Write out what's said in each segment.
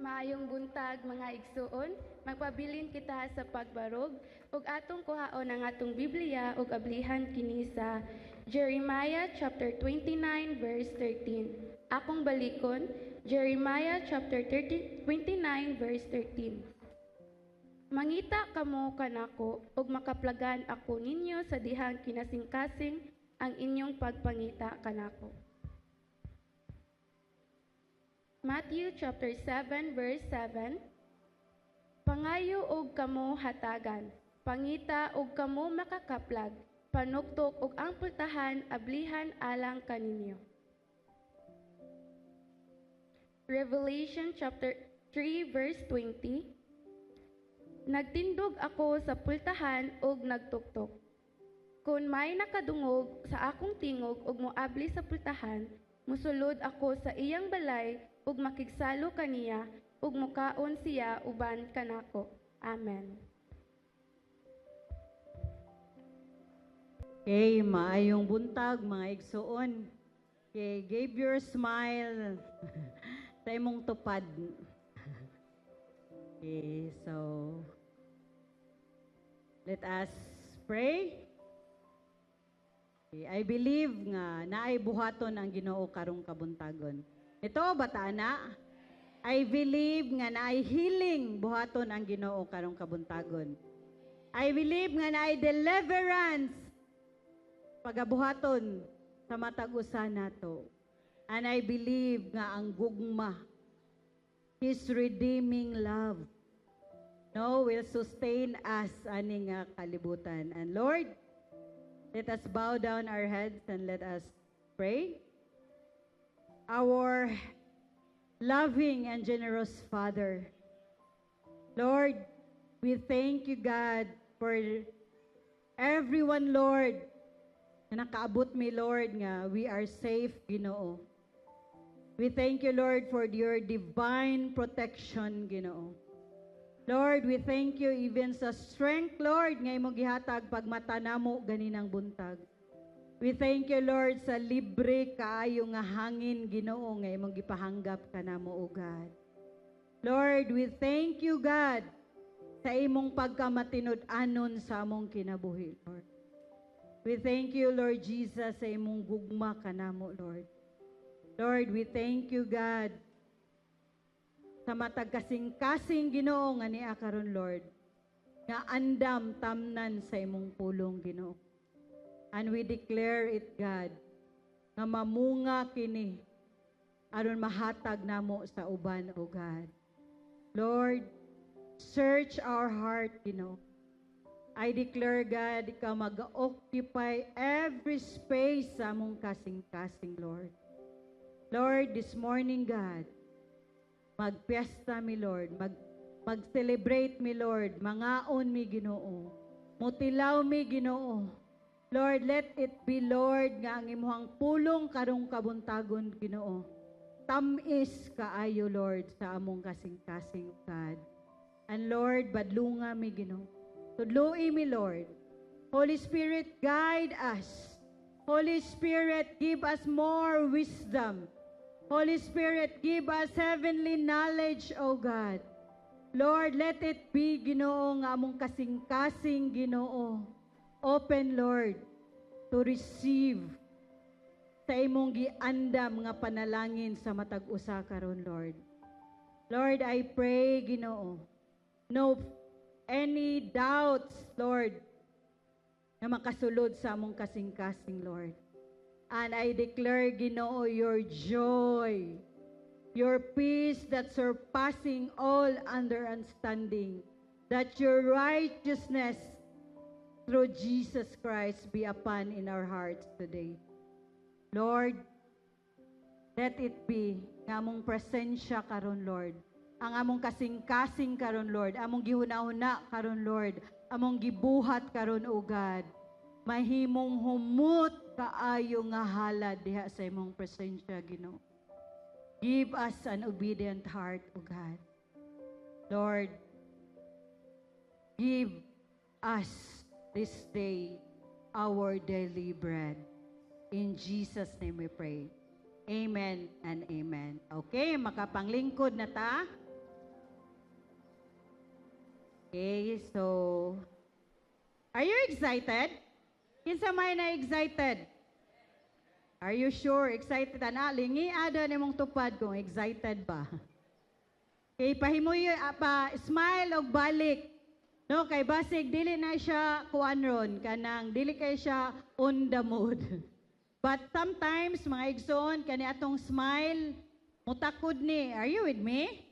Maayong buntag mga igsuon, magpabilin kita sa pagbarog ug atong kuhaon ang atong Biblia ug ablihan kini sa Jeremiah chapter 29 verse 13. Akong balikon, Jeremiah chapter 29 verse 13. Mangita kamo kanako ug makaplagan ako ninyo sa dihang kinasing-kasing ang inyong pagpangita kanako. Matthew chapter 7 verse 7. Pangayo og kamo hatagan, pangita og kamo makakaplag, panuktok og ang pultahan ablihan alang kaninyo. Revelation chapter 3 verse 20. Nagtindog ako sa pultahan og nagtuktok. Kung may nakadungog sa akong tingog ug moabli sa pultahan, musulod ako sa iyang balay ug makigsalo kaniya ug mukaon siya uban kanako. Amen. Okay, maayong buntag mga igsuon. Okay, give your smile sa imong tupad. Okay, so let us pray. Okay, I believe nga naay buhaton ang Ginoo karong kabuntagon. Ito bata na. I believe nga naay healing buhaton ang Ginoo karong kabuntagon. I believe nga naay deliverance pagabuhaton sa matag usa nato. And I believe nga ang gugma, His redeeming love, will sustain us ani nga kalibutan. And Lord, let us bow down our heads and let us pray. Our loving and generous Father, Lord, we thank you, God, for everyone, Lord, na nakaabot mi, Lord, nga we are safe, Ginoo. We thank you, Lord, for your divine protection, Ginoo. Lord, we thank you even sa strength, Lord, nga imong gihatag pagmata namo ganinang buntag. We thank you, Lord, sa libre kaayo nga hangin, Ginoo, nga imong gipahanggap kanamo, O God. Lord, we thank you, God, sa imong pagkamatinud-anon sa among kinabuhi, Lord. We thank you, Lord Jesus, sa imong gugma kanamo, Lord. Lord, we thank you, God, sa matag kasing-kasing, Ginoo, nga niya karon, Lord, nga andam tamnan sa imong pulong, Ginoo. And we declare it, God, nga mamunga kini aron mahatag namo sa uban, O God. Lord, search our heart, Ginoo. I declare, God, ikaw mag-occupy every space sa among kasing-kasing, Lord. Lord, this morning, God, magpiesta mi, Lord. Mag-celebrate mi, Lord. Mangaon mi, Ginoo. Mutilaw mi, Ginoo. Lord, let it be, Lord, nga ang imuhang pulong karong kabuntagon, Ginoo. Tamis kaayo, Lord, sa among kasing-kasing, God. And Lord, badlunga mi, Ginoo. Tudloi mi, Lord. Holy Spirit, guide us. Holy Spirit, give us more wisdom. Holy Spirit, give us heavenly knowledge, O God. Lord, let it be, Ginoo, nga among kasing-kasing, Ginoo. Open, Lord, to receive sa imong giandam nga panalangin sa matag usa karon, Lord. Lord, I pray, Ginoo, no any doubts, Lord, na makasulod sa among kasing-kasing, Lord. And I declare, Ginoo, your joy, your peace that surpassing all understanding, that your righteousness through Jesus Christ be upon in our hearts today. Lord, let it be nga among presensya karon, Lord. Ang among kasing-kasing karon, Lord. Among gihuna-huna karon, Lord. Among gibuhat karon, O God. Mahimong humot kaayo nga halad diha sa imong presensya, Ginoo. Give us an obedient heart, O God. Lord, give us this day our daily bread. In Jesus' name we pray. Amen and amen. Okay, makapanglingkod na ta. Okay, so are you excited? Kinsa may na excited? Are you sure excited ana lingi ada nimong tupad kung excited ba? Okay, pahimuy pa smile og balik. No, kay basig dili na siya kuan ron kanang dili kay siya on the mood. But sometimes mga igsoon kani atong smile mutakod ni. Are you with me?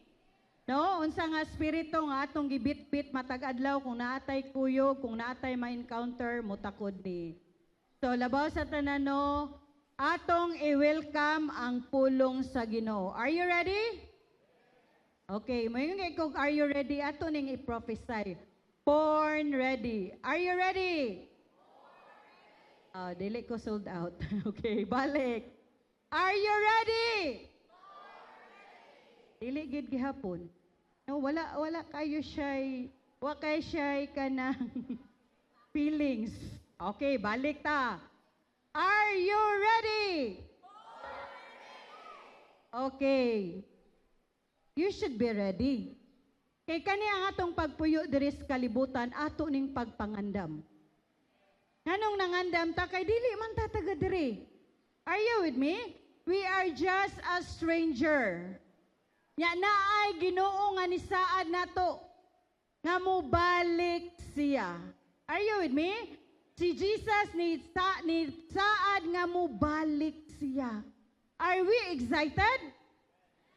No, unsa nga espiritu nga atong gibit-bit matag adlaw kung naatay kuyog, kung naatay ma-encounter mutakod ni. So labaw sa tanan no, atong i-welcome ang pulong sa Ginoo. Are you ready? Okay, mayon kay kung are you ready ato ning i-prophesy. Born ready. Are you ready? Dili ko sold out. Okay, balik. Are you ready? Dili gid gihapon. No, wala kayo siya'y, wa kay siya'y kanang feelings. Okay, balik ta. Are you ready? Okay. You should be ready. Kay kani ang atong pagpuyo diri sa kalibutan ato ning pagpangandam. Nganong nangandam ta kay dili man ta taga diri. Are you with me? We are just a stranger. Nya naay Ginoo nga nisaad nato nga mobalik siya. Are you with me? Si Jesus ni saad nga mobalik siya. Are we excited?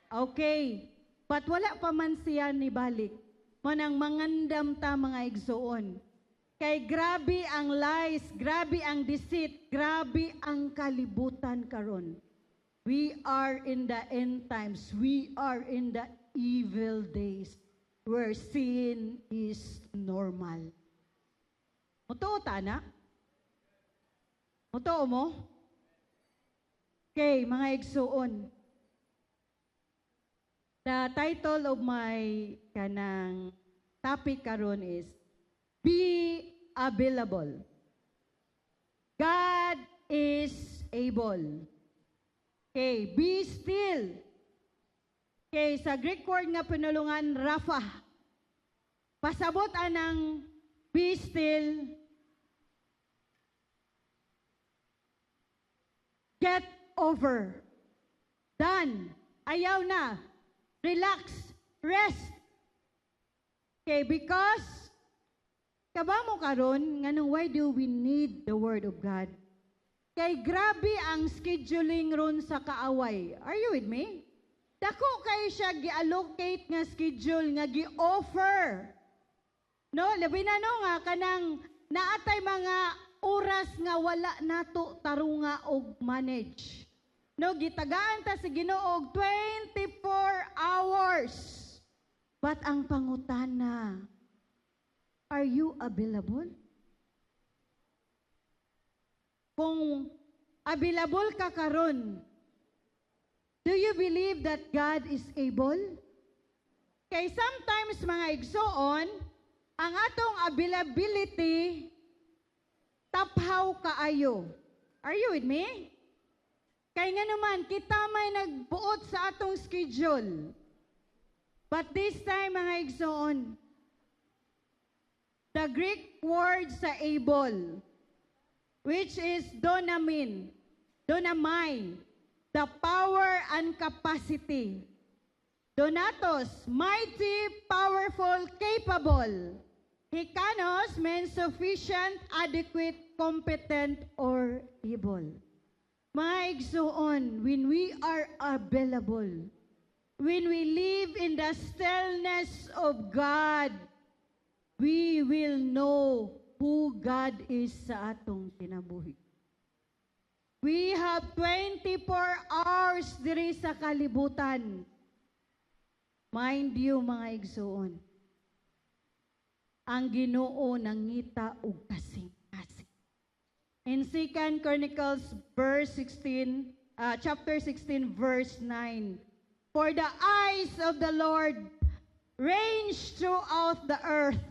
Okay. But wala pa man siya ni balik. Manang mangandam ta mga igsoon. Kay grabe ang lies, grabe ang deceit, grabe ang kalibutan karon. We are in the end times. We are in the evil days where sin is normal. Mutuo ta na? Mutuo mo? Okay, mga igsoon. The title of my kanang topic karon is Be Available. God is able. Okay, be still. Okay, sa Greek word nga pinulungan Rapha. Pasabot anang be still. Get over. Done. Ayaw na. Relax, rest. Okay, because kabamo karon nganong why do we need the word of God? Kay grabe ang scheduling ron sa kaaway. Are you with me? Dako kay siya gi-allocate nga schedule nga gi-offer. No, labi na no nga kanang naatay mga oras nga wala nato tarunga og manage. No, gitagaan ta sa Ginoo 24 hours. But ang pangutana, are you available? Kung available ka karon, do you believe that God is able? Kay sometimes mga igsoon, ang atong availability taphaw kaayo. Are you with me? Kaya nga naman, kita may nagbuot sa atong schedule. But this time, mga igsoon, the Greek word sa able, which is donamai, the power and capacity. Donatos, mighty, powerful, capable. Hikanos means sufficient, adequate, competent, or able. Mga igsoon, when we are available, when we live in the stillness of God, we will know who God is sa atong kinabuhi. We have 24 hours diri sa kalibutan. Mind you, mga igsoon, ang Ginoo nangita og kasing. In 2 Chronicles chapter 16, verse 9, for the eyes of the Lord range throughout the earth,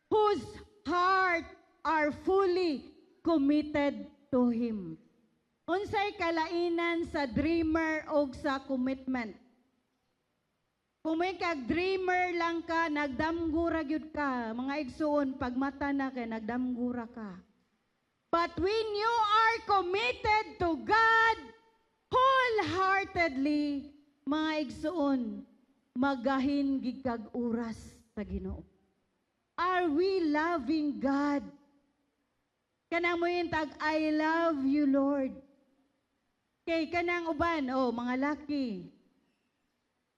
whose heart are fully committed to Him. Unsay kalainan sa dreamer o sa commitment? Kung may kag-dreamer lang ka, nagdamgura gyud ka. Mga igsoon, pag mata na kay nagdamgura ka. But when you are committed to God wholeheartedly, mga igsoon, magahin gid kag oras sa Ginoo. Are we loving God? Kanang mo yung tag, I love you, Lord. Kay kanang uban, mga laki.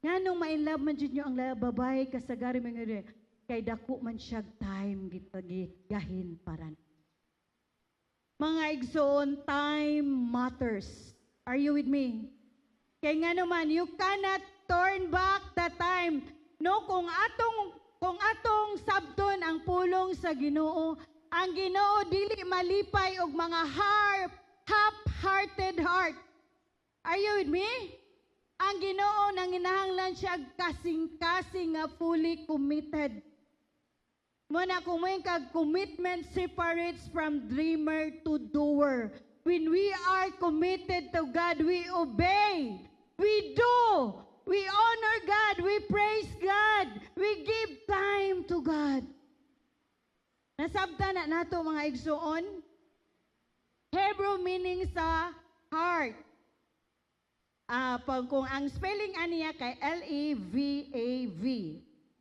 Nga nung ma-inlove man dyan nyo ang babae, kasagari mga kay dako man siya time gahin paran. Mga igsoon, time matters. Are you with me? Kay nga naman, you cannot turn back the time. No, kung atong sabton ang pulong sa Ginoo, ang Ginoo dili malipay og mga half-hearted heart. Are you with me? Ang Ginoo nanginahanglan siya kasing-kasing nga fully committed. Muna kung may commitment separates from dreamer to doer. When we are committed to God, we obey. We do. We honor God. We praise God. We give time to God. Nasabta na nato mga igsoon. Hebrew meaning sa heart. Kung ang spelling aniya kay L-E-V-A-V.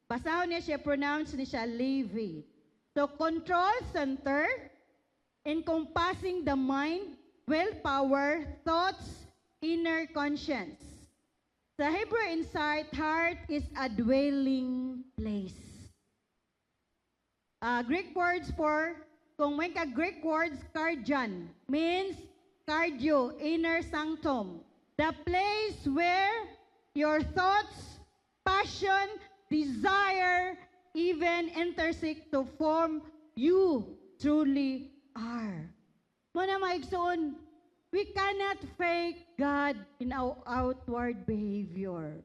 Basahon niya siya, pronounce niya siya Levi. So, control center, encompassing the mind, willpower, thoughts, inner conscience. Sa Hebrew Insight, heart is a dwelling place. Greek words for, kung may Greek words, cardian, means cardio, inner sanctum. The place where your thoughts, passion, desire, even intersect to form you truly are. Muna maigsoon, we cannot fake God in our outward behavior.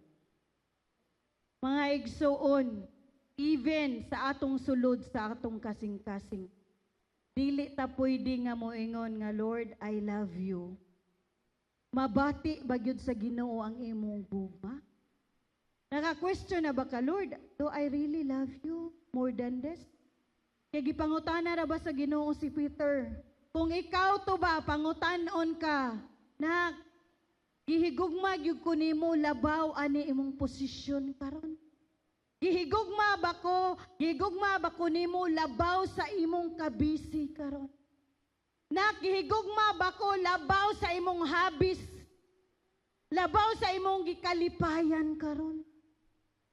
Mga igsoon, even sa atong sulod, sa atong kasing-kasing, dili ta pwede nga moingon nga, Lord, I love you. Mabati ba yun sa Ginoo ang imong gugma? Naka-question na ba ka, Lord, do I really love you more than this? Kaya gipangutana na ba sa Ginoo si Peter? Kung ikaw to ba, pangutanon ka, na gihigugma gyud ko nimo labaw ani imong posisyon karon. Gihigugma ba ko nimo labaw sa imong kabisi karon. Nakihigugma ba ko labaw sa imong habis? Labaw sa imong gikalipayan karon?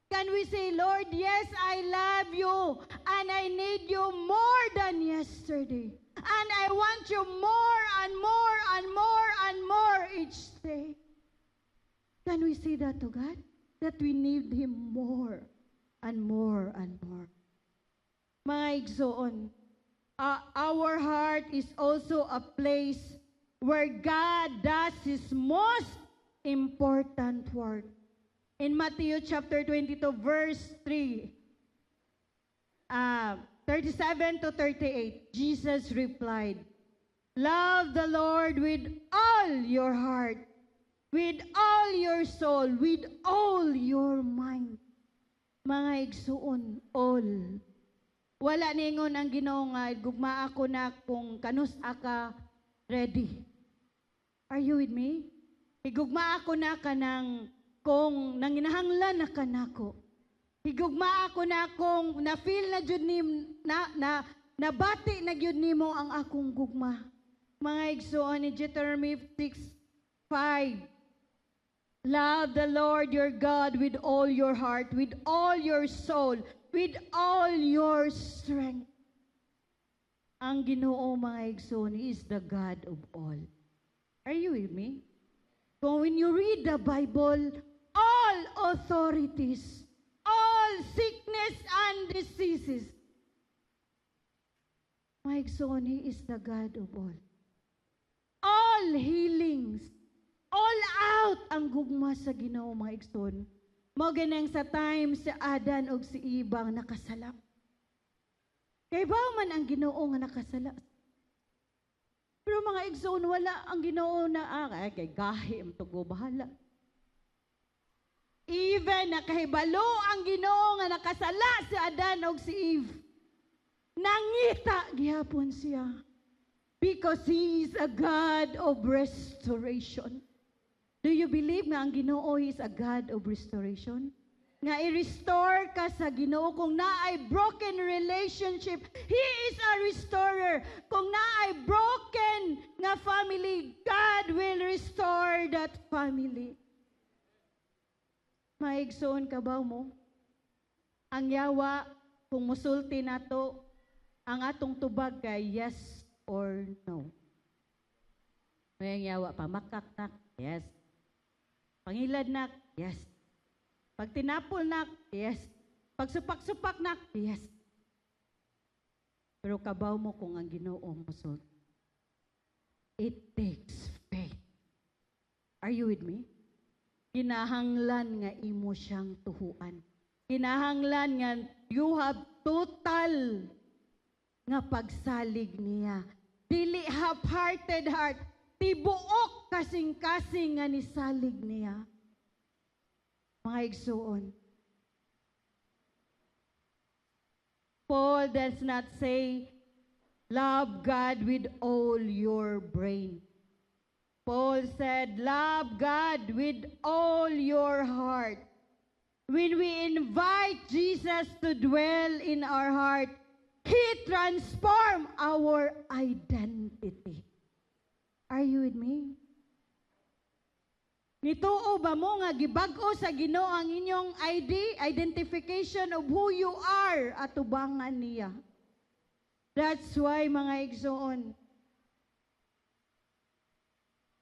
Can we say, Lord, yes, I love you and I need you more than yesterday. And I want you more and more and more and more each day. Can we say that to God? That we need Him more and more and more. Mga igsoon, our heart is also a place where God does His most important work. In Matthew chapter 22, verse 3, 37 to 38, Jesus replied, love the Lord with all your heart, with all your soul, with all your mind. Mga igsuon, all. Wala ningon ang Ginoo nga gugma ako na kung kanus aka ready. Are you with me? Higugma ako na kanang kung nanginahanglan na kanako. Higugma ako na kung na-feel na jud ni nabati na jud nimo ang akong gugma. Mga igsoon ni Deuteronomy 6:5. Love the Lord your God with all your heart, with all your soul, with all your strength. Ang Ginoo mga igsoon is the God of all. Are you with me? So when you read the Bible, all authorities, all sickness and diseases, my son, He is the God of all. All healings, all out ang gugma sa Ginoo mga igsoon. Mao ganang sa time si Adan ug si Ibang nakasala. Kay ba man ang Ginoo nga nakasala? Pero mga igsoon, wala ang Ginoo na kay gahim to go bahala. Even nakahibalo ang Ginoo nga nakasala si Adan ug si Eve. Nangita gihapon siya. Because He is a God of restoration. Do you believe nga ang Ginoo is a God of restoration? Nga i-restore ka sa Ginoo kung naay broken relationship, He is a restorer. Kung naay broken nga family, God will restore that family. Maigsoon ka ba mo? Ang yawa, kung musulti nato, ang atong tubag kay yes or no. May yawa pa, makaknak, yes. Pangilad nak, yes. Pag tinapol nak, yes. Pag supak-supak nak, yes. Pero kabaw mo kung ang Ginoo musulti. It takes faith. Are you with me? Kinahanglan nga imo siyang tuhuan. Kinahanglan nga you have total nga pagsalig niya. Dili half-hearted heart. Tibuok kasing-kasing nga nisalig niya. Mga igsuon. Paul does not say, love God with all your brain. Paul said, love God with all your heart. When we invite Jesus to dwell in our heart, He transforms our identity. Are you with me? Nituo ba mo nga gibag-o sa Ginoo ang inyong ID, identification of who you are at tubangan niya? That's why, mga igsoon,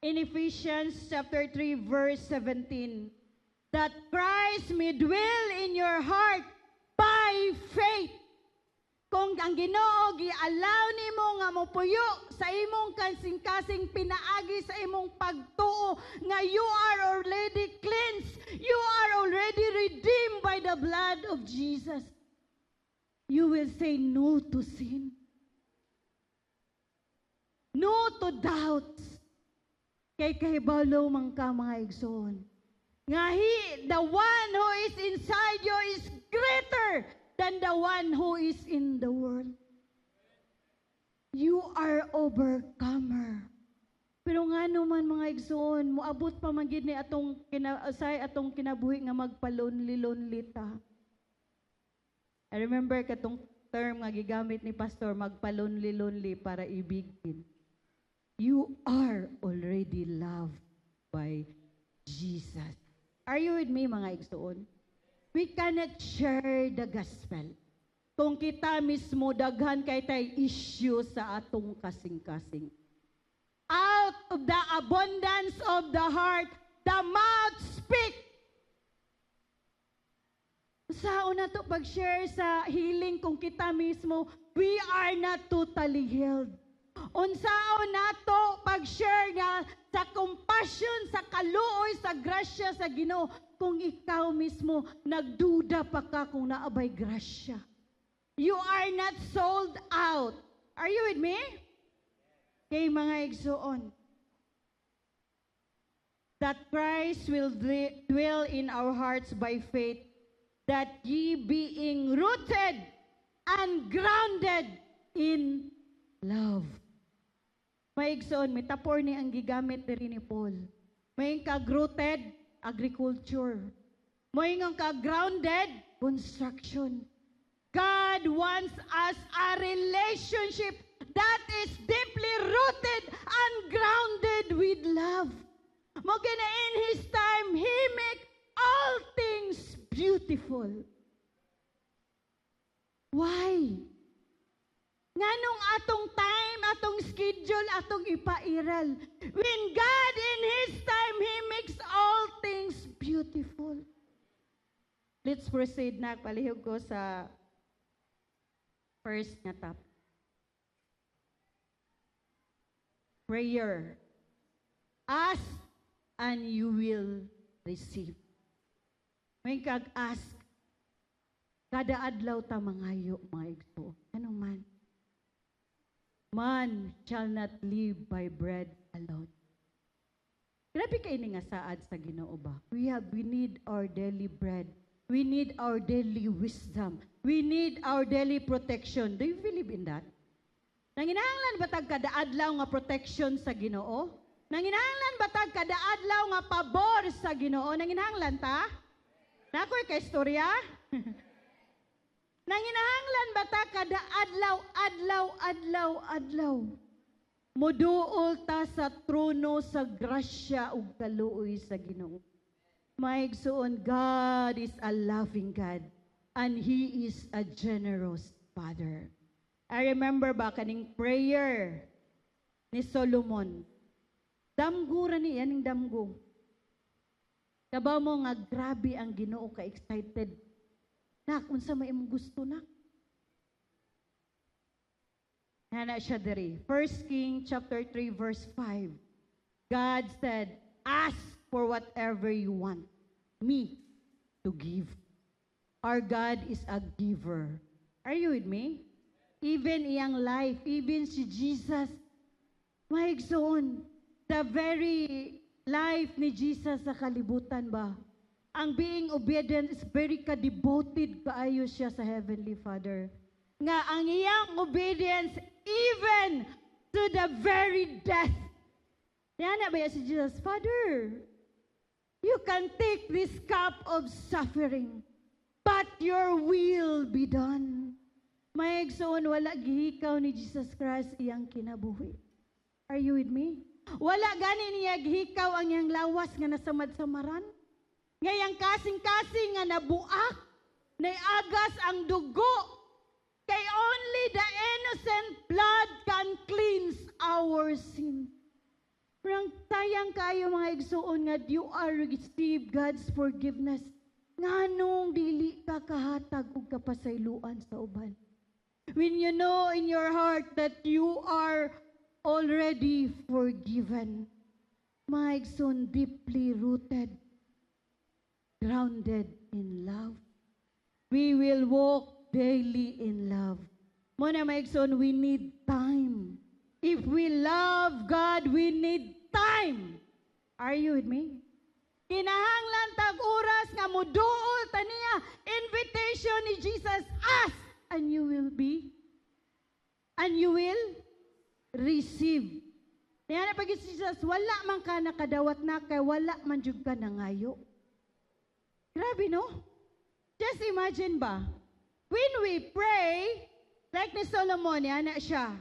in Ephesians chapter 3 verse 17, that Christ may dwell in your heart by faith. Kung ang Ginoo gi-allow nimo nga mopuyo sa imong kasing-kasing pinaagi sa imong pagtuo nga you are already cleansed, you are already redeemed by the blood of Jesus, you will say no to sin, no to doubts. Kay kahibalo man ka, mga igsoon, nga the one who is inside you is greater than the one who is in the world. You are overcomer. Pero nga naman, mga igsoon, moabot pa man gid ni atong atong kinabuhi nga magpalonli-lonli ta. I remember katong term nga gigamit ni pastor, magpalonli-lonli para ibigin. You are already loved by Jesus. Are you with me, mga igsoon? We cannot share the gospel kung kita mismo daghan kay tay issue sa atong kasing-kasing. Out of the abundance of the heart, the mouth speak. Sa una to pag-share sa healing kung kita mismo, we are not totally healed. Unsaon nato pag-share nga sa compassion, sa kaluoy, sa grasya sa Ginoo kung ikaw mismo nagduda pa ka kung naabay grasya. You are not sold out. Are you with me? Kay mga igsoon, that Christ will dwell in our hearts by faith, that ye being rooted and grounded in love. Maigsoon, metaphor ni ang gigamit diri ni Paul. May kag-rooted, agriculture. May kag-grounded, construction. God wants us a relationship that is deeply rooted and grounded with love. Moga na in His time, He make all things beautiful. Why? Nganong atong time, atong schedule, atong ipairal. When God in His time, He makes all things beautiful. Let's proceed na. Palihog ko sa first nga top. Prayer. Ask and you will receive. May kag-ask. Kada adlaw ta mangayo, mga igso. Ano man? Man shall not live by bread alone, Grabe kayo nga saad sa Ginoo ba? We need our daily bread. We need our daily wisdom. We need our daily protection. Do you believe in that? Nanginahanglan ba tag kada adlaw nga protection sa Ginoo? Nanginahanglan ba tag kada adlaw nga pabor sa Ginoo? Nanginahanglan ta? Nakoy ka istorya? Nanginahanglan ba ta kada adlaw? Muduol ta sa trono sa grasya ug kaluoy sa Ginoo. Maigsoon, God is a loving God and He is a generous Father. I remember ba kaning prayer ni Solomon. Damgo ra ni yaning damgo. Kabaw mo nga grabe ang Ginoo ka excited. Nak, unsa may imong gusto na? Hana siya diri. 1 King chapter 3 verse 5. God said, ask for whatever you want me to give. Our God is a giver. Are you with me? Even iyang life, even si Jesus, maigsoon, the very life ni Jesus sa kalibutan ba? Ang being obedient is very ka-devoted kaayo siya sa Heavenly Father. Nga ang iyang obedience even to the very death. Yan na ba si Jesus? Father, you can take this cup of suffering, but your will be done. Maigsoon, wala gihikaw ni Jesus Christ iyang kinabuhi. Are you with me? Wala gani niya gihikaw ang iyang lawas nga nasamad-samaran. Ngayang kasing-kasing nga nabuak, naiagas ang dugo. Kay only the innocent blood can cleanse our sin. Parang tayang kayo mga igsuon nga you are receive God's forgiveness. Nganong dili ka kahatag ug kapasayloan sa uban. When you know in your heart that you are already forgiven, mga igsoon, deeply rooted, grounded in love. We will walk daily in love. Muna maigsoon, we need time. If we love God, we need time. Are you with me? Kinahanglan tag oras nga moduol taniya invitation ni Jesus, ask and you will receive. Kaya na pag Jesus, wala man ka nakadawat na kay wala man jud ka nangayo. Grabe no? Just imagine ba? When we pray, like ni Solomon, yana siya,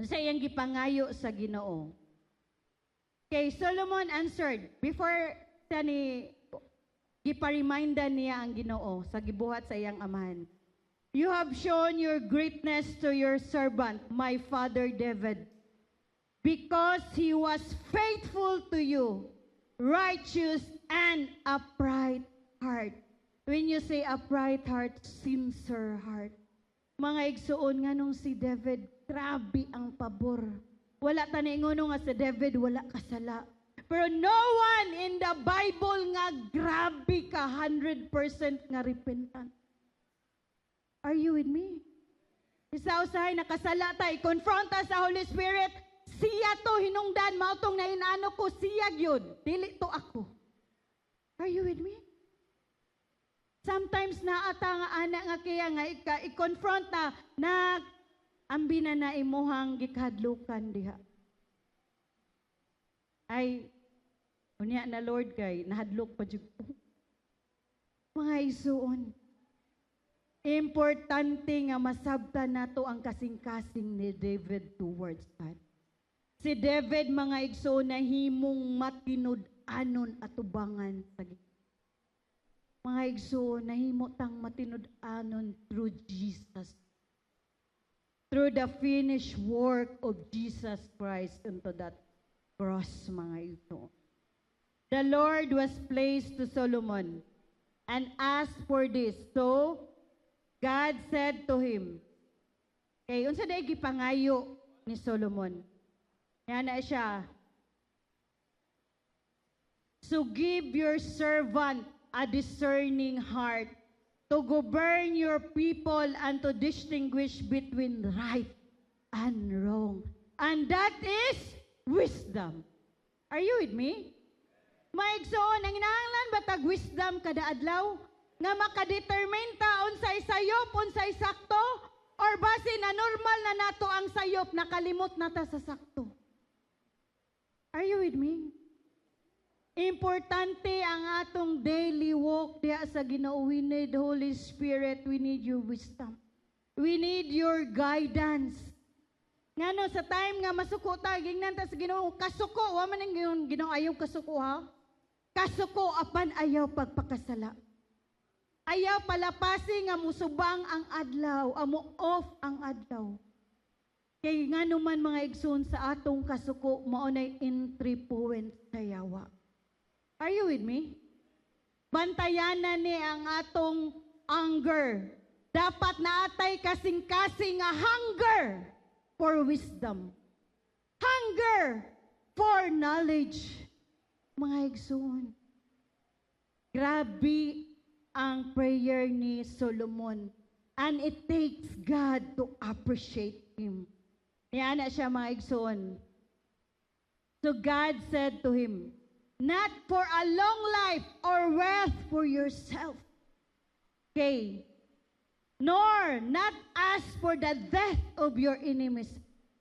sa iyang gipangayo sa Ginoo. Okay, Solomon answered, before siya ni, giparemindan niya ang Ginoo sa gibuhat sa iyang amahan. You have shown your greatness to your servant, my father David, because he was faithful to you, righteous and upright heart. When you say upright heart, sincere heart. Mga igsuon nga nung si David, grabe ang pabor. Wala taningono nga si David, wala kasala. Pero no one in the Bible nga grabe ka 100% nga repentant. Are you with me? Isa-usahay nakasala ta, i-confront ta sa Holy Spirit, siya to hinungdan, mautong na inano ko, siya yun, dili to ako. Are you with me? Sometimes naata nga anak nga kaya nga i-confront na ambi na imuhang gikadlukan diha. Ay, unya na Lord kay nahadlok pa jud ko. Mga isuon. Importante nga masabtan nato ang kasing-kasing ni David towards God. Si David mga igsoon na himong matinud-anon atubangan sa mga igsoon, nahimotang matinud-anon through Jesus. Through the finished work of Jesus Christ into that cross, mga igsoon. The Lord was pleased to Solomon and asked for this. So, God said to him, okay, unsa day gipangayo ni Solomon? Yan na siya. So give your servant a discerning heart to govern your people and to distinguish between right and wrong. And that is wisdom. Are you with me? Maigsoon, ang inahanglan batag wisdom kada adlaw nga makadetermine ta unsay sayop, unsay sakto, or base na normal na nato ang sayop, nakalimot na ta sa sakto. Are you with me? Importante ang atong daily walk diya sa Ginoo. We need Holy Spirit, we need your wisdom. We need your guidance. Ngano sa time nga masuko ta, gingnan ta sa Ginoo, kasuko, wa man ang Ginoo ayaw kasuko ha. Kasuko apan ayaw pagpakasala. Ayaw palapasi nga musubang ang adlaw, amo off ang adlaw. Kay nga naman mga igsoon sa atong kasuko, maunay entry point sa yawa. Are you with me? Bantayanan ni ang atong anger. Dapat naatay kasing-kasing nga hunger for wisdom. Hunger for knowledge. Mga igsoon. Grabe ang prayer ni Solomon. And it takes God to appreciate him. Yan na siya mga igsoon. So God said to him, not for a long life or wealth for yourself. Okay. Nor not ask for the death of your enemies,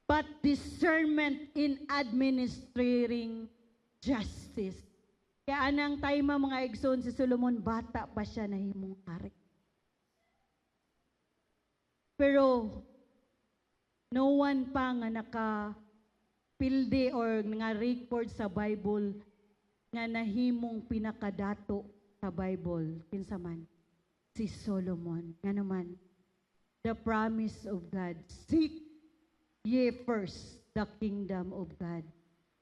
but discernment in administering justice. Kaya anang time mga igsoon si Solomon, bata pa siya na himong hari. Pero no one pa nga nakapilde or nga record sa Bible nga nahimong pinakadato sa Bible. Kinsa man? Si Solomon. Nga naman, the promise of God, seek ye first the kingdom of God,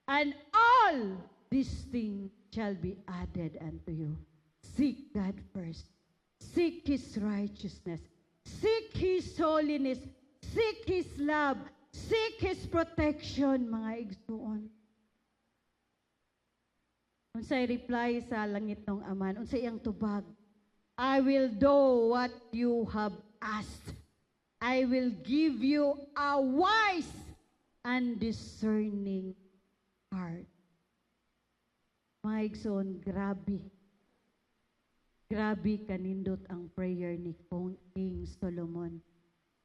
and all these things shall be added unto you. Seek God first. Seek His righteousness. Seek His holiness. Seek His love. Seek His protection, mga igsoon. Unsay reply sa langit ng Aman, unsay iyang tubag, I will do what you have asked. I will give you a wise and discerning heart. Mga igsoon, grabe. Grabe kanindot ang prayer ni King Solomon.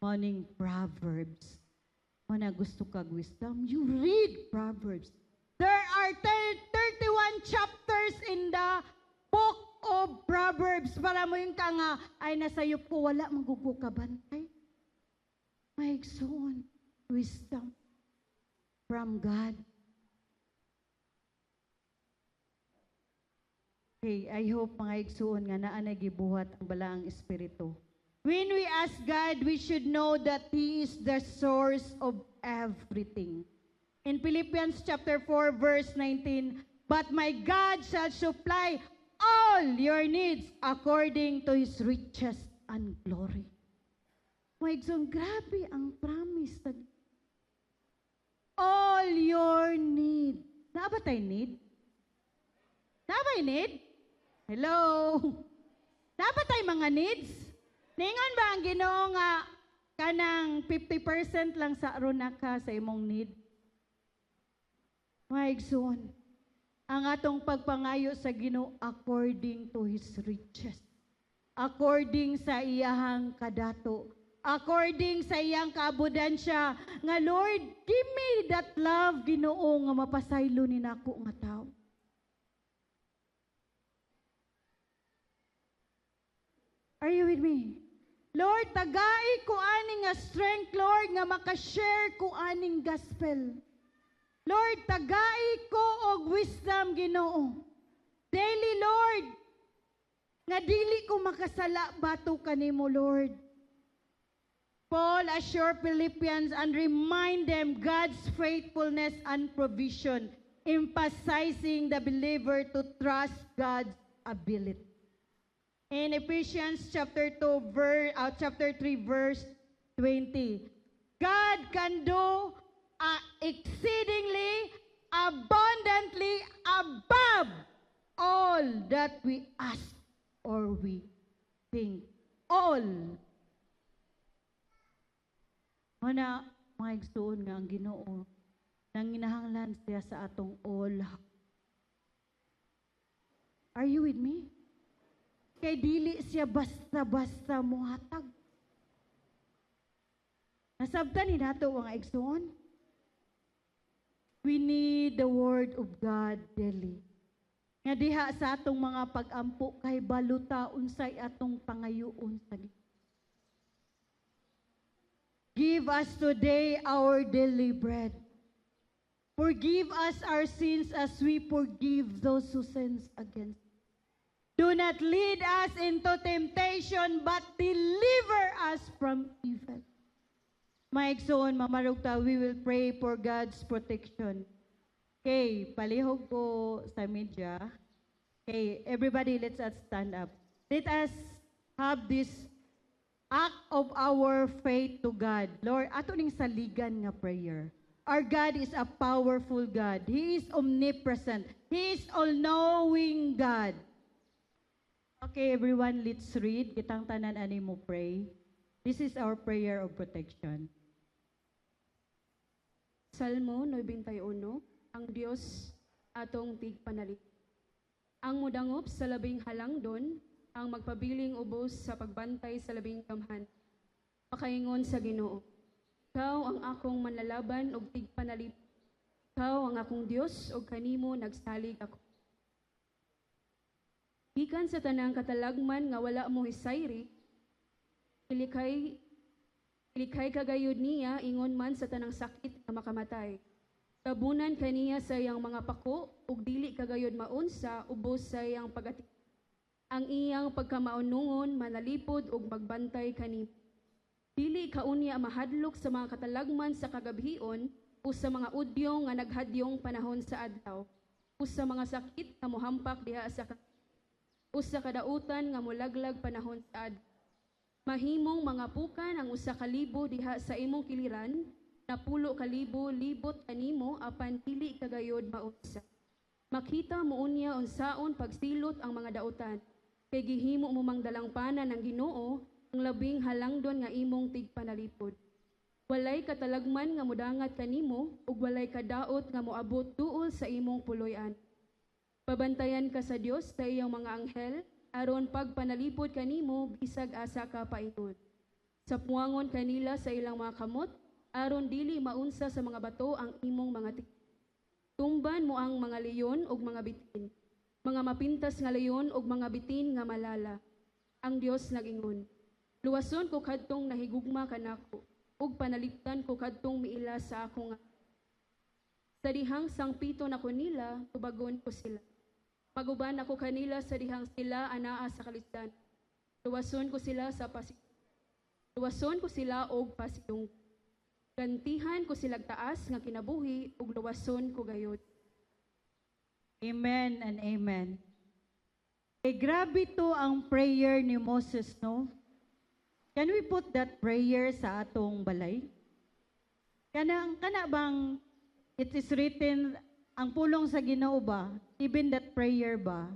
Morning Proverbs. Mana gusto kag wisdom, you read Proverbs. There are 31 chapters in the book of Proverbs. Para mo yung ka nga, ay nasayop ko, wala magugo ka bantay. My son, wisdom from God. Okay, I hope mga igsoon nga naa nagibuhat ang balaang espiritu. When we ask God, we should know that He is the source of everything. In Philippians chapter 4, verse 19, but my God shall supply all your needs according to His riches and glory. Mga igsoon, grabe ang promise. All your need. Naa ba tayo need? Naa ba need? Hello? Naa ba tayo mga needs? Ningon ba ang Ginoo nga kanang 50% lang sa aruna ka sa imong need? Mga igsoon, ang atong pagpangayo sa Ginoo according to His riches, according sa iyahang kadato, according sa iyang kaabudansya, nga Lord, give me that love, Ginoo, nga mapasaylo ni nako nga tao. Are you with me? Lord, tagai ko aning nga strength, Lord, nga makashare ko aning gospel. Lord, tagai ko og wisdom, Ginoo. Daily, Lord, nga dili ko makasala bato kanimo, Lord. Paul assure Philippians and remind them God's faithfulness and provision, emphasizing the believer to trust God's ability. In Ephesians chapter 3 verse 20, God can do exceedingly abundantly above all that we ask or we think. All. Mana mga igsoon nga ang Ginoo nang ginahanglan siya sa atong all Are you with me? Kay dili siya basta-basta muhatag. Nasabtan ni nato ang igsoon. We need the word of God daily. Nga diha sa atong mga pag-ampo kay baluta unsay atong pangayoon sa Ginoo. Give us today our daily bread. Forgive us our sins as we forgive those who sins against us. Do not lead us into temptation, but deliver us from evil. My igsoon, mamarugta, we will pray for God's protection. Okay, palihog ko sa media. Okay, everybody, let us stand up. Let us have this act of our faith to God. Lord, ato ning saligan nga prayer. Our God is a powerful God. He is omnipresent. He is all-knowing God. Okay, everyone, let's read. Kitang tanan ani mo pray. This is our prayer of protection. Salmo 91, ang Dios atong tigpanalig. Ang mudangop sa labing halangdon, ang magpabiling ubos sa pagbantay sa labing kamhan. Makaingon sa Ginoo, Ikaw ang akong manlalaban og tigpanalip. Ikaw ang akong Dios og kanimo nagsalig ako. Gikan sa tanang katalagman nga wala mo hisayri, ilikay kagayod niya ingon man sa tanang sakit nga makamatay. Tabunan kaniya sa iyang mga pako ug dili kagayod maunsa ubos sa iyang pagati. Ang iyang pagkamaunungon manalipod ug magbantay kanimo. Dili kaunya mahadlok sa mga katalagman sa kagabhion o sa mga udyo nga naghadyong panahon sa adlaw, o sa mga sakit nga mohampak diha o sa kadautan nga mulaglag panahon sa adlaw. Mahimong mga pukan ang usa ka libo diha sa imong kiliran, na 10,000 libot kanimo apan dili kagayod maunsa. Makita mo unya unsaon pagsilot ang mga dautan, kay gihimo mo mang dalangpanan ng Ginoo ang labing halangdon nga imong tigpanalipod. Walay katalagman nga mudangat kanimo ug walay kadaot nga moabot duol sa imong puloy-an. Pabantayan ka sa Dios sa iyang mga anghel aron pagpanalipod kanimo bisag asa ka paingon. Sapuangon kanila sa ilang mga kamot aron dili maunsa sa mga bato ang imong mga tumban mo ang mga leyon ug mga bitin, mga mapintas nga leyon ug mga bitin nga malala. Ang Dios nag-ingon, luwason ko kadtong nahigugma kanako ug panaliptan ko kadtong miila sa ako nga. Sa dihang sangpito na ko nila, tubagon ko sila. Paguban ako kanila sa dihang sila anaa sa kalisdan. Luwason ko sila luwason ko sila og pasidong. Gantihan ko sila taas nga kinabuhi ug luwason ko gayod. Amen and amen. Eh, grabe to ang prayer ni Moses, no? Can we put that prayer sa atong balay? Kana bang it is written, ang pulong sa Ginoo ba, even that prayer ba,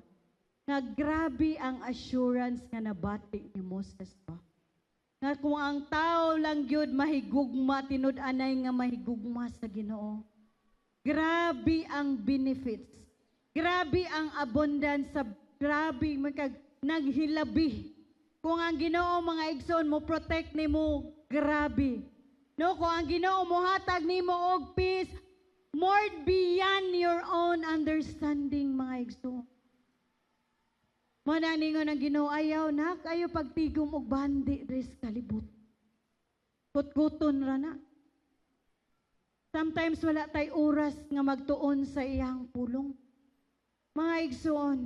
nga grabe ang assurance nga nabati ni Moses ba? Nga kung ang tao lang gyud mahigugma, tinud-anay nga mahigugma sa Ginoo. Grabe ang benefits. Grabe ang abundance, grabe naghilabi. Kung ang Ginoo mga igsoon mo protect nimo, grabe. No, kung ang Ginoo mo hatag nimo og peace, more beyond your own understanding, mga igsoon. Mananingon ang Ginoo, ayaw na, kayo pagtigom og bandi res kalibot. Kutkuton ra na. Sometimes wala tay oras nga magtuon sa iyang pulong. Mga igsoon,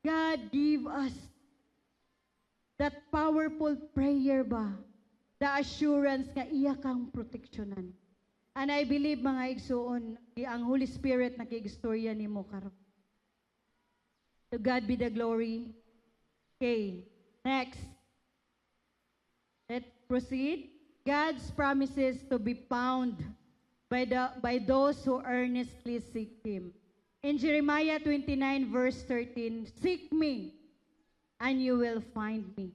God give us that powerful prayer ba? The assurance nga iya kang proteksyonan. And I believe mga igsoon, ang Holy Spirit nakigistorya nimo karon. To God be the glory. Okay, next. Let's proceed. God's promises to be found by those who earnestly seek Him. In Jeremiah 29 verse 13, seek me and you will find me.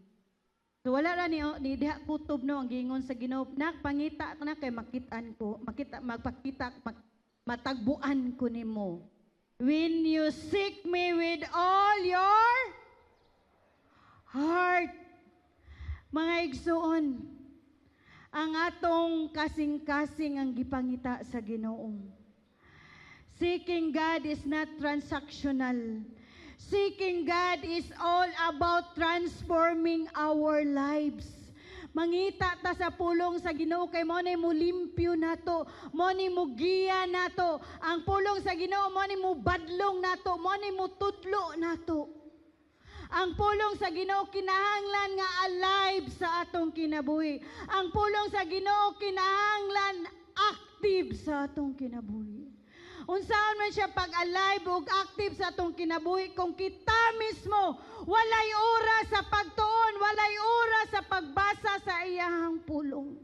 So wala ra ni diha kutob no ang gingon sa Ginoo, nak pangita na kay makitaan ko, magpakita matagbuan ko nimo. When you seek me with all your heart. Mga igsoon, ang atong kasing-kasing ang gipangita sa Ginoo. Seeking God is not transactional. Seeking God is all about transforming our lives. Mangita ta sa pulong sa Ginoo kay mo ni mo limpyo nato, mo ni mo giya nato. Ang pulong sa Ginoo mo ni mo badlong nato, mo ni mo tudlo nato. Ang pulong sa Ginoo kinahanglan nga alive sa atong kinabuhi. Ang pulong sa Ginoo kinahanglan active sa atong kinabuhi. Unsaon man siya pag-alive ug active sa atong kinabuhi kung kita mismo walay oras sa pagtuon, walay oras sa pagbasa sa iyang pulong.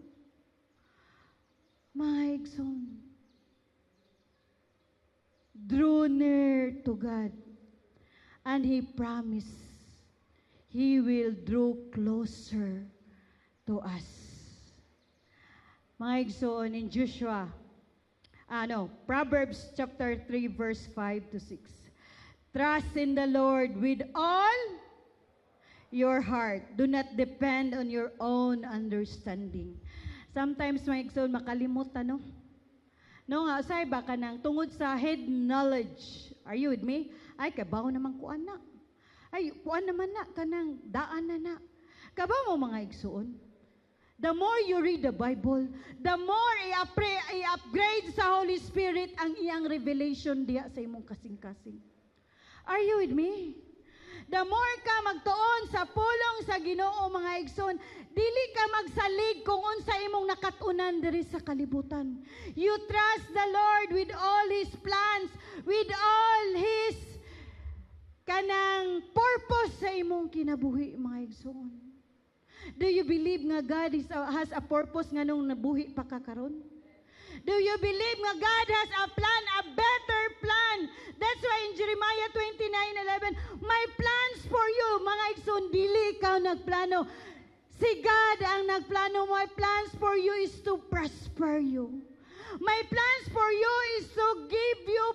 My son, draw near to God, and He promised He will draw closer to us. Mga igsoon, in Joshua, Proverbs chapter 3 verse 5 to 6. Trust in the Lord with all your heart. Do not depend on your own understanding. Sometimes mga igsoon, makalimutan, no? No nga, say ba ka nang tungod sa head knowledge. Are you with me? Ay, kabaw naman ko anak. Ay, kuan naman na, kanang daan na. Kabaw mo mga igsoon. The more you read the Bible, the more i-upgrade sa Holy Spirit ang iyang revelation diya sa imong kasing-kasing. Are you with me? The more ka magtuon sa pulong sa Ginoo mga igsoon, dili ka magsalig kung unsa imong nakatunan diri sa kalibutan. You trust the Lord with all His plans, with all His kanang purpose sa imong kinabuhi mga igsoon. Do you believe nga God has a purpose nga nung nabuhi pa ka karon? Do you believe nga God has a plan, a better plan? That's why in Jeremiah 29:11, my plans for you, mga igsoon, dili ikaw nagplano. Si God ang nagplano. My plans for you is to prosper you. My plans for you is to give you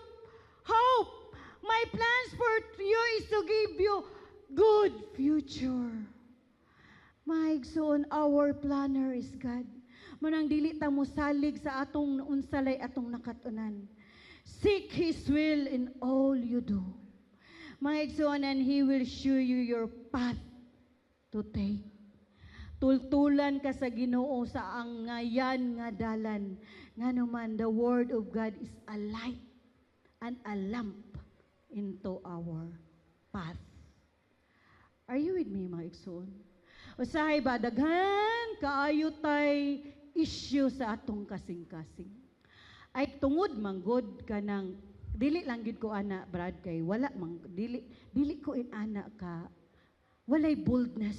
hope. My plans for you is to give you good future. My igsoon, our planner is God. Manang dili ta mo salig sa atong unsalay atong nakatunan. Seek His will in all you do. My igsoon, and He will show you your path to take. Tultulan ka sa Ginoo sa ang ngayan nga dalan. Nganuman, the Word of God is a light and a lamp into our path. Are you with me, mga igsoon? Usahay ba, daghan kaayo tay issue sa atong kasing-kasing. Ay tungod manggod ka ng, dili lang gid ko ana, Brad, kay wala mang, dili ko ana ka, walay boldness.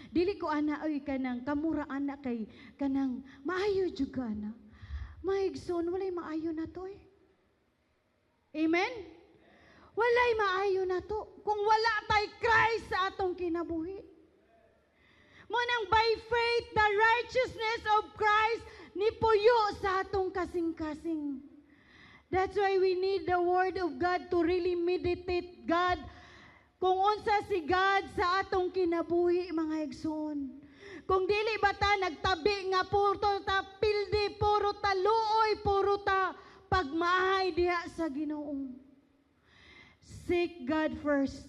Dili ko ana, oy, kanang kamura ana kay, kanang maayo jud ka ana. Maigsoon, walay maayo na to eh. Amen? Walay maayo na to. Kung wala tay Christ sa atong kinabuhi. Munang by faith, the righteousness of Christ ni puyo sa atong kasing-kasing. That's why we need the Word of God to really meditate God. Kung unsa si God sa atong kinabuhi, mga igsoon. Kung dili ba ta nagtabi nga puro ta pildi, puro ta luoy, puro ta pagmaahay diha sa Ginoo. Seek God first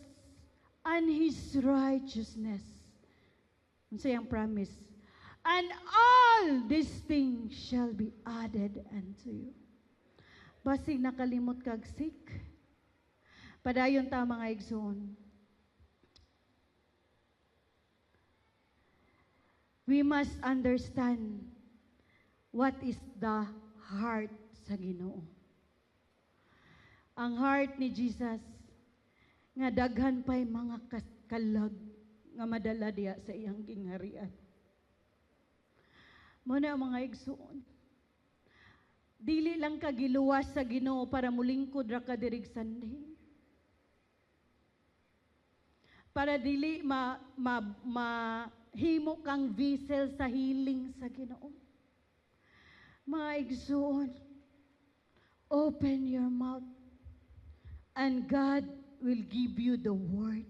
and His righteousness. Unsa yang promise? And all these things shall be added unto you. Basig nakalimot kag seek. Padayon ta mga igsoon. We must understand what is the heart sa Ginoo. Ang heart ni Jesus nga daghan pa'y mga kalag nga madala diya sa iyang gingharian. Muna mga igsoon. Dili lang ka giluwas sa Ginoo para mulingkod ra ka diri Sunday. Para dili mahimo kang vessel sa healing sa Ginoo. Mga igsoon, open your mouth. and God will give you the word.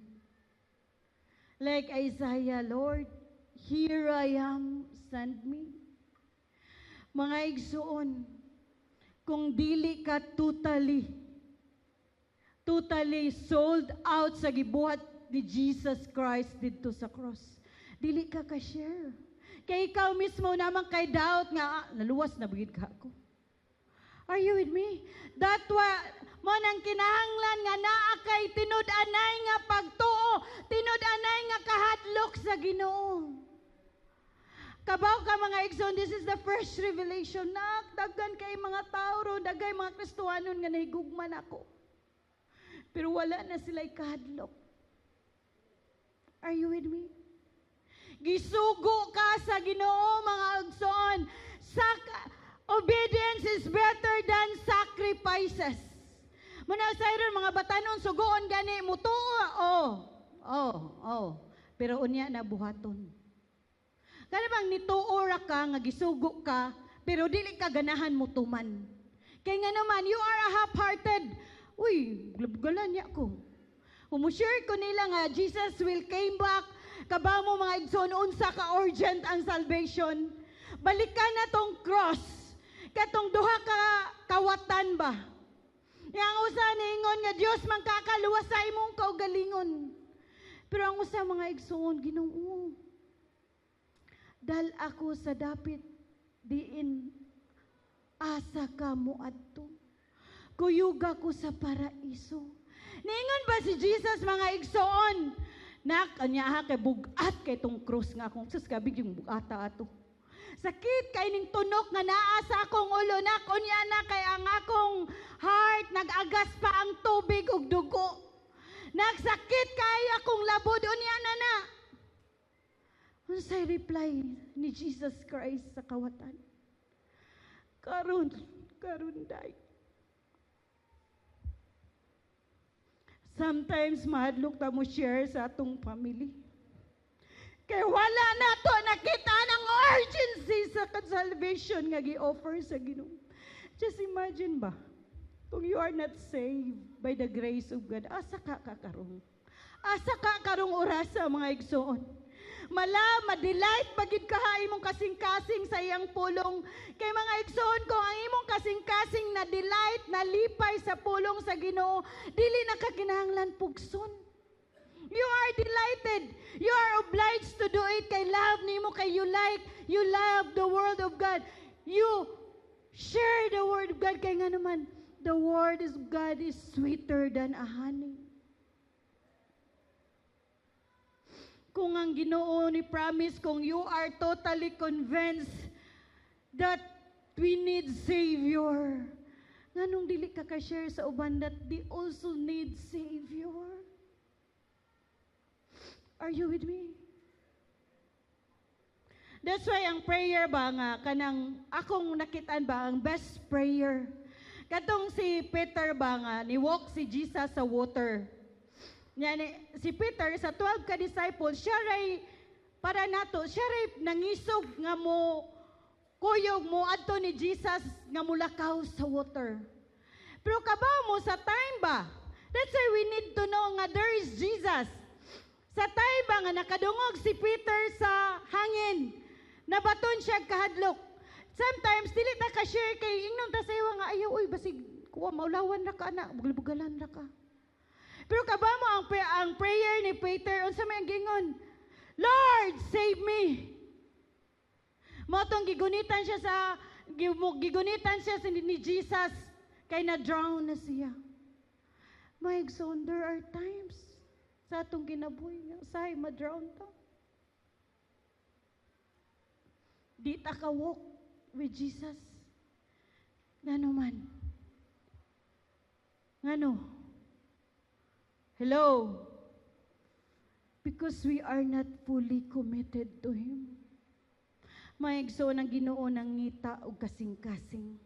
Like Isaiah, Lord, here I am, send me. Mga igsoon, kung dili ka totally sold out sa gibuhat ni Jesus Christ dito sa cross, dili ka ka-share. Kaya ikaw mismo naman kay doubt nga, naluwas na bigid ka ako. Are you with me? That mo nang kinahanglan nga naa kay tinud-anay nga pagtuo, tinud-anay nga kahadlok sa Ginoo. Kabaw ka mga igsoon, this is the first revelation. Daghan kay mga tao ro, dagay mga Kristohanon nga nahigugman ako. Pero wala na sila kahadlok. Are you with me? Gisugo ka sa Ginoo mga igsoon. Obedience is better than sacrifices. Muna sa mga batanon, sugoon gani, mutuo. Pero unya na buhaton. Kaya bang nituora ka, nga gisugo ka, pero dili ka ganahan mutuman. Kaya nga naman, you are a half-hearted. Uy, glabgalan niya ko. Umushare ko nila nga, Jesus will came back. Kabaw mo mga igsoon, unsa ka urgent ang salvation. Balikan na tong cross. Katong duha ka kawatan ba? Yang usa niingon nga Dios man kakaluwas sa imong kaugalingon. Pero ang usa mga igsoon, Ginoo, dal ako sa dapit diin asa ka mo adto. Kuyuga ko sa paraiso. Niingon ba si Jesus mga igsoon? Nak, anya ha kay bugat kay tong cross nga akong sus kabig yung bugata ato. Sakit kay ning tunok nga naa sa akong ulo nak, unya na kay ang akong heart nag-agas pa ang tubig ug dugo. Nagsakit kay akong labod, unya na. Unsay reply ni Jesus Christ sa kawatan? Karon day. Sometimes mahadlok ta mo share sa atong family. Kaya wala na to nakita ng urgency sa salvation nga gi-offer sa Ginoo. Just imagine ba, kung you are not saved by the grace of God, asa ka karong? Asa ka karong orasa mga igsoon? Madelight bagid ka ha imong kasing-kasing sa iyang pulong. Kay mga igsoon ko ang imong kasing-kasing na delight, na lipay sa pulong sa Ginoo, dili na ka kinahanglan pugson. You are delighted. You are obliged to do it. Kay love nimo, kay you love the word of God. You share the word of God. Kay nga naman, the word of God is sweeter than a honey. Kung ang Ginoo ni promise, kung you are totally convinced that we need Savior, nganong dili ka ka-share sa uban that they also need Savior? Are you with me? That's why ang prayer ba nga, kanang akong nakitaan ba, ang best prayer. Katong si Peter ba nga, ni-walk si Jesus sa water. Si Peter, sa 12 ka disciples, siya ray, para nato, siya ray nangisog nga mo, kuyog mo, adto ni Jesus nga mulakaw sa water. Pero kabaw mo sa time ba? That's why we need to know nga there is Jesus. Sa time ba nga nakadungog si Peter sa hangin, nabaton siya kahadlok. Sometimes, dili na ka-share kay ingnon ta sayo nga, ayaw, uy, basig, kuha, maulawan na ka na, bugalan na ka. Pero kaba mo ang prayer ni Peter, unsa may ang gingon, Lord, save me. Motong gigunitan siya ni Jesus, kay na-drown na siya. My son, there are times sa atong kinabuhi nga, usahay ma-drown ta. Di ta ka-walk with Jesus. Ngano man? Ngano? Hello? Because we are not fully committed to Him. Maigso ng Ginoo ng ngita o kasing-kasing.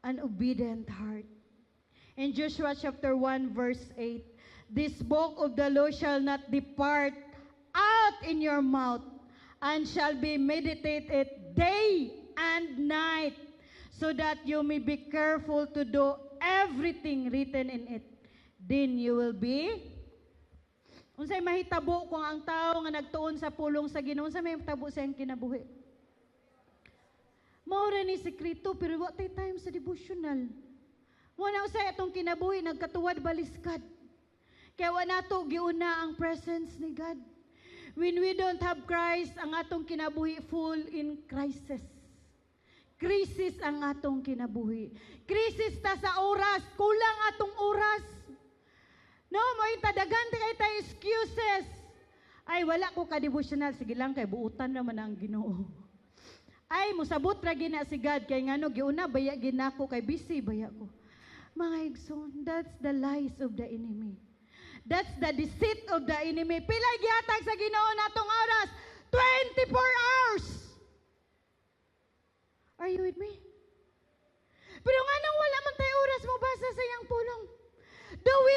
An obedient heart. In Joshua chapter 1 verse 8, this book of the law shall not depart out in your mouth, and shall be meditated day and night, so that you may be careful to do everything written in it. Then you will be unsay mahitabo kung ang tao nga nagtuon sa pulong sa Ginoo, unsay mahitabo sa iyang kinabuhi. Mao ra ni sekreto pero wa tay time sa devotional. Mo na usay atong kinabuhi nagkatuwad baliskad. Kaya wa nato giuna ang presence ni God. When we don't have Christ, ang atong kinabuhi full in crisis. Krisis ang atong kinabuhi. Krisis ta sa oras, kulang atong oras. No, mo itadagan kay ta excuses. Ay wala ko ka devotional, sige lang kay buutan naman ang Ginoo. Ay mosabot ra gina si God kay ngano giuna baya ginako kay busy baya ko. Mga igsoon, that's the lies of the enemy. That's the deceit of the enemy. Pila gihatag sa Ginoo natong oras? 24 hours. Are you with me? Pero nga nang wala man tayo oras mo basa sa iyang pulong. Do we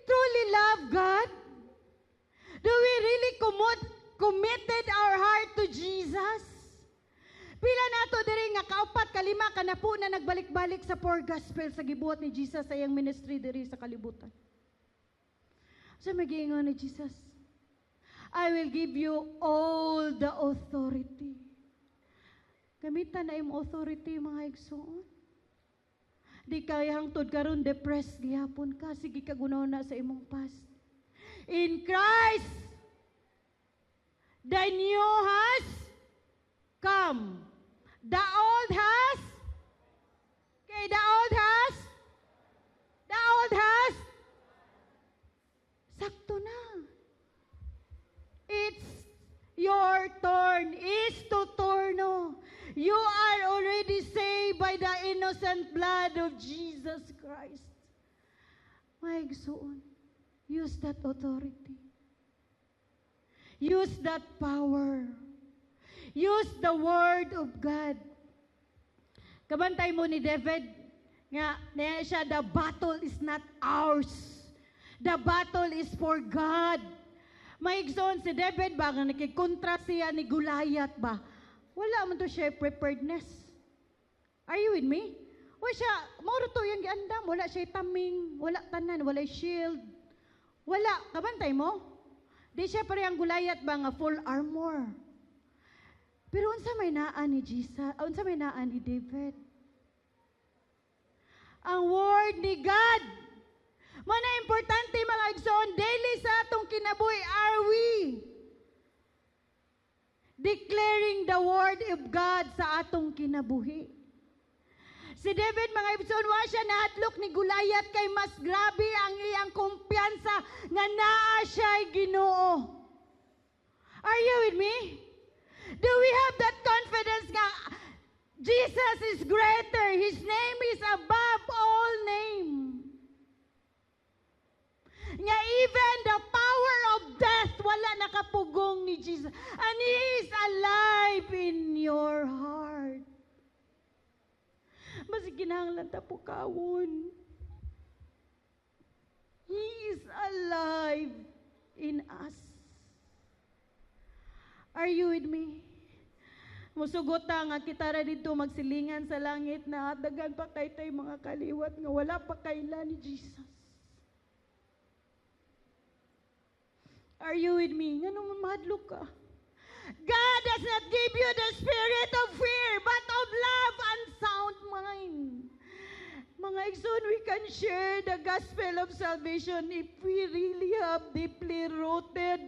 truly love God? Do we really committed our heart to Jesus? Pila nato diri nga kaupat kalima kanapo na nagbalik-balik sa four gospel sa gibuhat ni Jesus sa iyang ministry diri sa kalibutan. So magiingon ni Jesus, I will give you all the authority. Gamitan na imong authority mga igsoon. Di kaya hangtod karon depressed gihapon ka, sige kagunaw na sa imong past. In Christ, the new has come. The old has, okay, the old has, sakto na. It's your turn, is to turno. You are already saved by the innocent blood of Jesus Christ. My igsoon, use that authority. Use that power. Use the word of God. Kabantay mo ni David, nga niya siya, the battle is not ours. The battle is for God. May igsoon si David ba, nga nakikontra siya ni Goliath ba? Wala man to siya preparedness. Are you with me? Wala siya, mauro to yung giandam, wala siya taming, wala tanan, wala shield. Wala, kabantay mo? Di siya parehang Goliath ba nga full armor. Pero unsa may naan ni Jesus, unsa may naan ni David? Ang word ni God. Mana importante mga igsoon, daily sa atong kinabuhi, are we declaring the word of God sa atong kinabuhi? Si David mga igsoon, wa siya nahadlok ni Goliath kay mas grabe ang iyang kumpiyansa nga naa siya'y Ginoo. Are you with me? Do we have that confidence nga Jesus is greater, His name is above all name? Nga even the power of death wala nakapugong ni Jesus, and He is alive in your heart. Mas kinahanglan ta po kawon. He is alive in us. Are you with me? Musugot nga kita ra dito magsilingan sa langit na dagan pa kay tay mga kaliwat nga wala pa kaila ni Jesus. Are you with me? Nganong mahadlok ka? God does not give you the spirit of fear, but of love and sound mind. Mga igsoon, we can share the gospel of salvation if we really have deeply rooted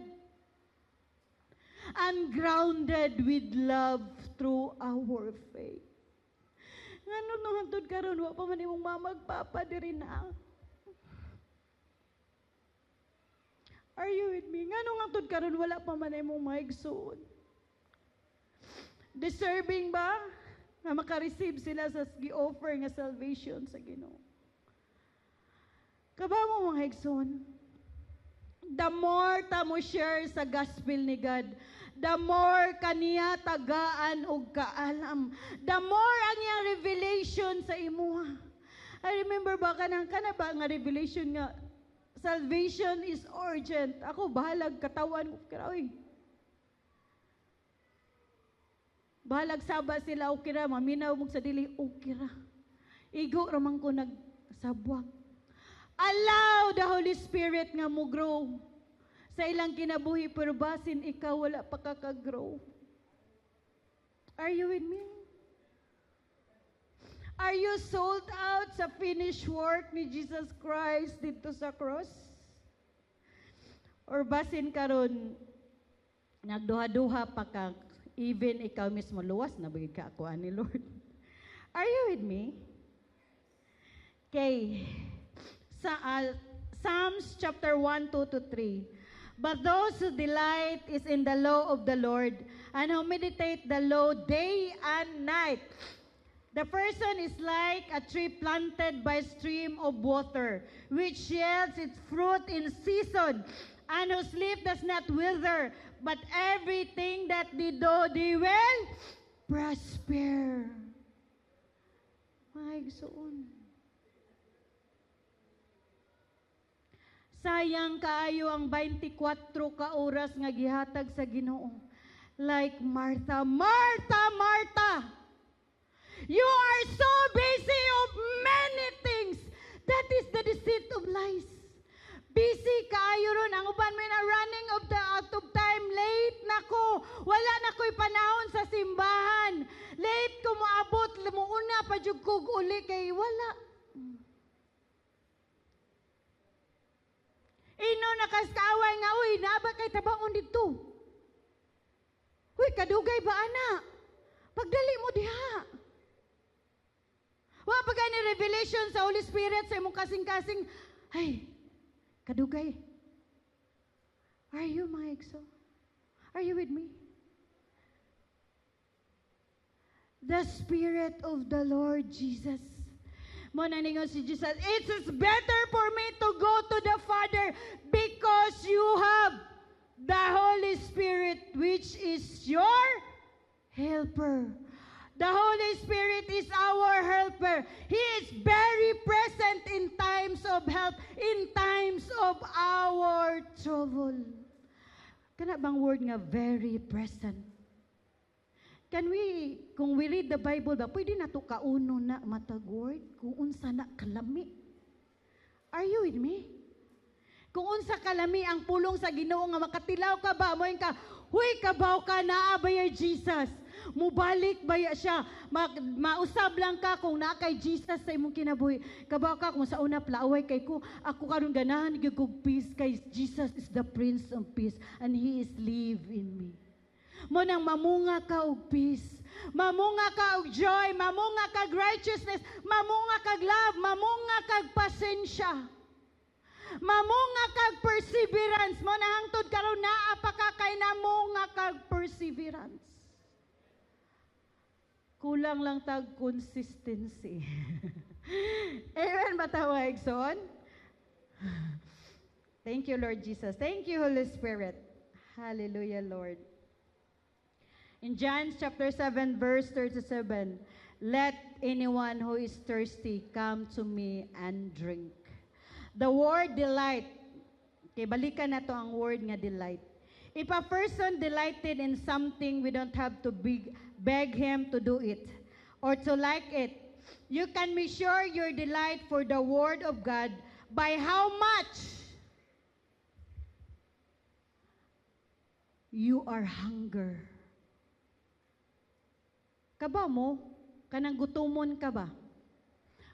and grounded with love through our faith. Ngano no hangtod karon wa pa man imong mamagpapa diri na. Are you with me? Ngano hangtod karon wala pa man imong maigsoon. Deserving ba na maka-receive sila sa gi-offer nga salvation sa Ginoo? Kabamo mga igsoon, the more ta mo share sa gospel ni God, the more kaniya tagaan og kaalam, the more ang iyang revelation sa imuha. I remember ba kana ba nga revelation nga salvation is urgent. Ako bahalag katawan ko kiraoy. Bahalag saba sila ukira, maminaw mo sa dili ukira. Igo ramang ko sabwak. Allow the Holy Spirit nga mo grow sa ilang kinabuhi, pero basin ikaw wala pa kaka-grow. Are you with me? Are you sold out sa finished work ni Jesus Christ dito sa cross? Or basin karon nagduha-duha pa ka, even ikaw mismo luwas na bagid ka ako ani Lord. Are you with me? Okay. Sa Psalms chapter 1, 2 to 3. But those who delight is in the law of the Lord, and who meditate the law day and night. The person is like a tree planted by a stream of water, which yields its fruit in season, and whose leaf does not wither, but everything that they do, they will prosper. My son. Sayang kaayo ang 24 ka oras nga gihatag sa Ginoo. Like Martha, Martha, Martha, you are so busy of many things. That is the deceit of lies. Busy kaayo ron. Ang uban may na running out of time. Late na ko. Wala na ko'y panahon sa simbahan. Late ko moabot. Muuna pa jud kog uli kay wala. Ino nakaskaway nga, uy, naba kay tabangon dito. Uy, kadugay ba, ana? Pagdali mo diha. Wa pa ni revelation sa Holy Spirit sa imong kasing-kasing, ay, kadugay. Are you, my exo? Are you with me? The Spirit of the Lord Jesus. Mo na ningon si Jesus, it is better for me to go to the Father because you have the Holy Spirit, which is your helper. The Holy Spirit is our helper. He is very present in times of help, in times of our trouble. Kana bang word nga very present? Kung we read the Bible ba, pwede na to kauno na matag word, kung unsa na kalami. Are you with me? Kung unsa kalami ang pulong sa Ginoo nga makatilaw ka ba, moy ka, huy kabaw ka naa ba ya Jesus? Mubalik ba ya siya? Mausab lang ka kung naa kay Jesus sa imong kinabuhi. Kabaw ka kung sa una plaaway kay ko, ako karon ganahan gyud kog peace kay Jesus is the Prince of Peace and He is live in me. Mo nang mamunga ka og peace, mamunga ka og joy, mamunga kag righteousness, mamunga kag love, mamunga kag pasensya, mamunga kag perseverance. Mo na hangtod karon naa pa ka kay namunga kag perseverance. Kulang lang tag consistency. Amen ba tawa, Egson? Thank you, Lord Jesus. Thank you, Holy Spirit. Hallelujah, Lord. In John chapter 7, verse 37, let anyone who is thirsty come to me and drink. The word delight, okay, balikan na to ang word nga delight. If a person delighted in something, we don't have to beg him to do it or to like it. You can measure your delight for the word of God by how much you are hunger. Kaba mo, kanang gutumon ka ba?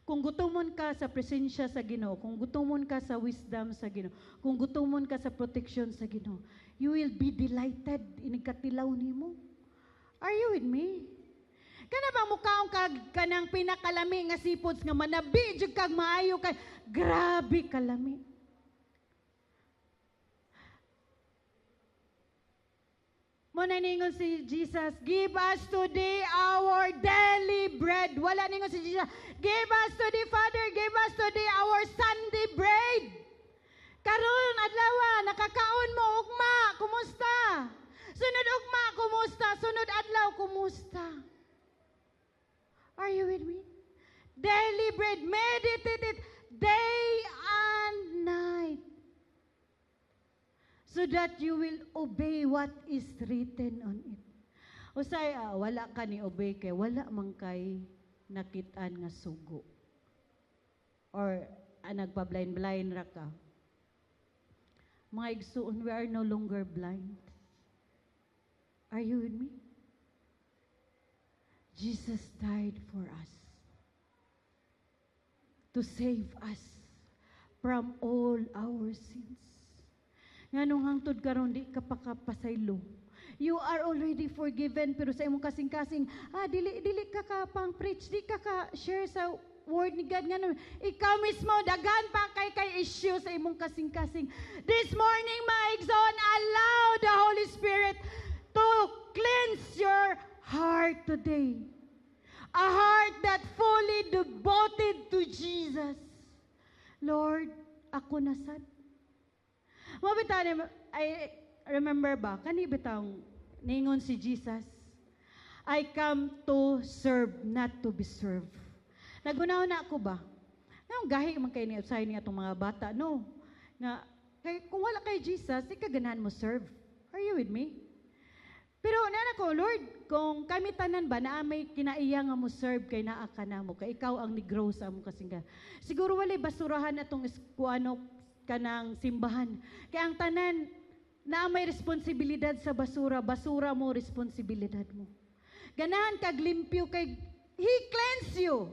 Kung gutumon ka sa presensya sa Ginoo, kung gutumon ka sa wisdom sa Ginoo, kung gutumon ka sa protection sa Ginoo, you will be delighted inigkatilaw nimo. Are you with me? Kana ba mukaong kag kanang pinakalami nga sipods nga manabi jud kag maayo kay grabe kalami. Mo na ningon si Jesus, give us today our daily bread. Wala ningon si Jesus, give us today, Father, give us today our Sunday bread. Karon adlaw, nakakaon mo, ugma, kumusta? Sunod ugma, kumusta? Sunod adlaw, kumusta? Are you with me? Daily bread, meditate it day and night. So that you will obey what is written on it. Usay, wala ka ni obey kay wala man kay nakitaan nga sugo. or nagpa-blind ra ka. Mga igsuon, we are no longer blind. Are you with me? Jesus died for us to save us from all our sins. Nganong hangtod karon di ka pakapasaylo. You are already forgiven, pero sa imong kasing-kasing, dili ka pang preach, di ka share sa word ni God nga ikaw mismo daghan pa kay issue sa imong kasing-kasing. This morning, my igsoon, allow the Holy Spirit to cleanse your heart today. A heart that fully devoted to Jesus. Lord, ako nasad. Mabitaw, I remember ba, kanibitang ningon si Jesus, I come to serve, not to be served. Nagunaw na ako ba? Nang gahi man kayo ni-usay niya itong mga bata, no? Na, kung wala kay Jesus, ikaganahan mo serve. Are you with me? Pero nana ko, Lord, kung kami tanan ba na may kinaiya nga mo serve kay naa ka na mo, kay ikaw ang ni-grow sa mo kasing siguro wala basurahan atong kuano kanang simbahan. Kaya ang tanan na may responsibilidad sa basura, basura mo, responsibilidad mo. Ganahan kag limpyo kay He cleanse you.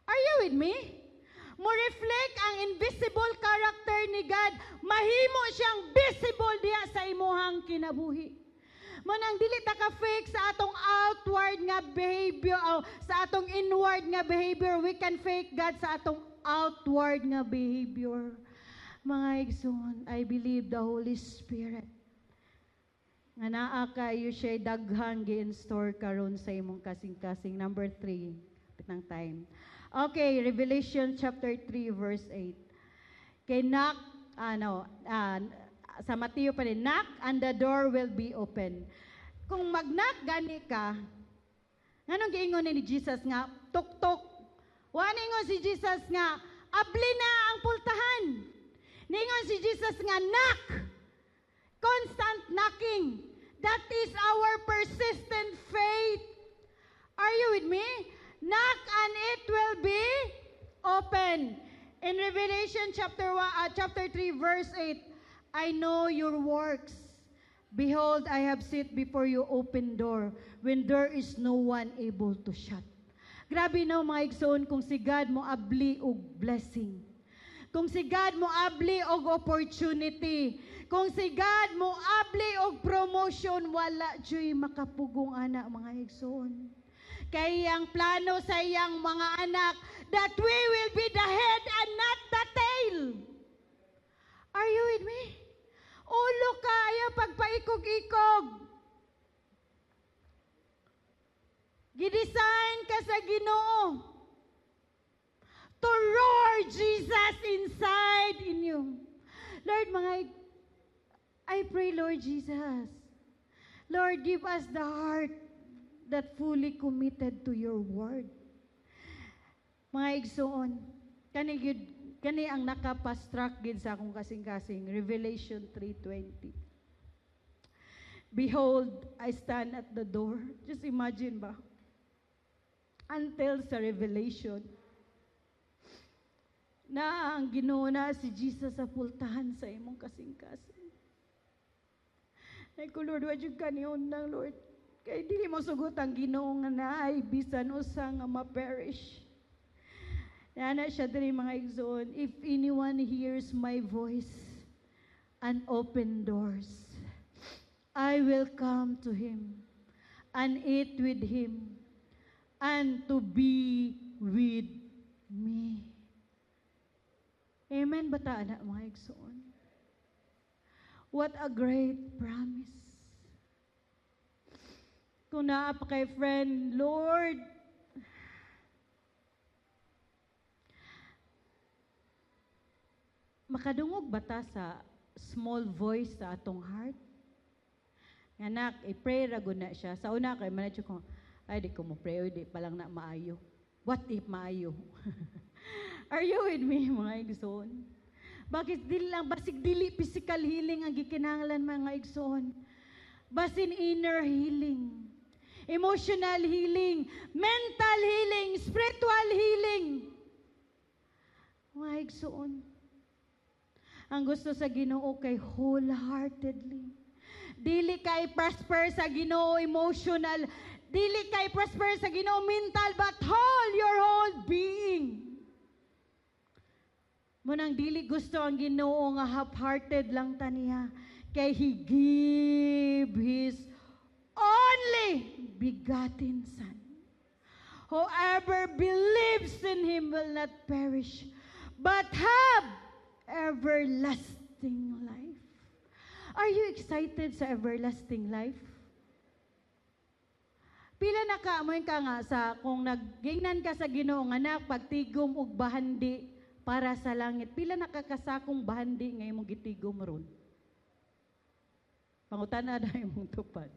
Are you with me? Mo reflect ang invisible character ni God, mahimo siyang visible diha sa imuhang kinabuhi. Mo nang dili ta ka fake sa atong outward nga behavior o sa atong inward nga behavior, we can fake God sa atong outward nga behavior. Mga igsoon, I believe the Holy Spirit nga naa kayo siya daghang gi-install karon sa imong kasing-kasing. Number 3, pitang time. Okay, Revelation chapter 3 verse 8. Kay knock, sa Mateo pa rin, knock and the door will be open. Kung mag-knock gani ka, nganong giingon ni Jesus nga, tuk-tuk. Wa ningon si Jesus nga, abli na ang pultahan. Ningon si Jesus nga, knock. Constant knocking. That is our persistent faith. Are you with me? Knock and it will be open. In Revelation chapter 3 verse 8, I know your works. Behold, I have set before you open door when there is no one able to shut. Grabe na mga igsoon kung si God mo abli og blessing. Kung si God mo abli og opportunity. Kung si God mo abli og promotion, wala joy makapugong anak mga igsoon. Kay ang plano sa iyang mga anak that we will be the head and not the tail. Are you with me? Ulo ka, ayaw pagpaikog-ikog. Gidesign ka sa Ginoo to roar Jesus inside in you. Lord, I pray, Lord Jesus, Lord, give us the heart that fully committed to your word. Mga igsoon, kani ang nakapastruck gid sa akong kasing-kasing, Revelation 3:20. Behold, I stand at the door. Just imagine ba? Until sa Revelation, na ang Ginoo na si Jesus sa pultahan sa imong kasing-kasing. Ay ko, Lord, wad yung kaniyon lang, Lord. Kaya dili mo sugot ang Ginoo nga naay bisan usa nga ma-perish. Nana siya diri mga igsoon, if anyone hears my voice and open doors, I will come to him and eat with him and to be with me. Amen ba ta, anak mga igsoon? What a great promise. Kung naa pa kay friend, Lord, makadungog ba ta sa small voice sa atong heart? Anak, i-pray rago na siya. Sa una, kay manadyo ko, ay, di ko mo pray, di palang na maayo. What if maayo? Are you with me, mga igsoon? Bakit dili lang, basig dili physical healing ang gikinahanglan mga igsoon? Basin inner healing, emotional healing, mental healing, spiritual healing. mga igsuon. Ang gusto sa Ginoo kay wholeheartedly. Dili kay prosper sa Ginoo emotional. Dili kay prosper sa Ginoo mental, but your whole being. Munang dili gusto ang Ginoo nga half-hearted lang taniya. Kay He give His only begotten Son. Whoever believes in Him will not perish, but have everlasting life. Are you excited sa everlasting life? Pila na ka mo ka nga sa kung naggingnan ka sa Ginoo nga anak pagtigom og bahandi para sa langit. Pila na kakasakong bahandi nga imong gitigom ron? Pangutana na imong tupad.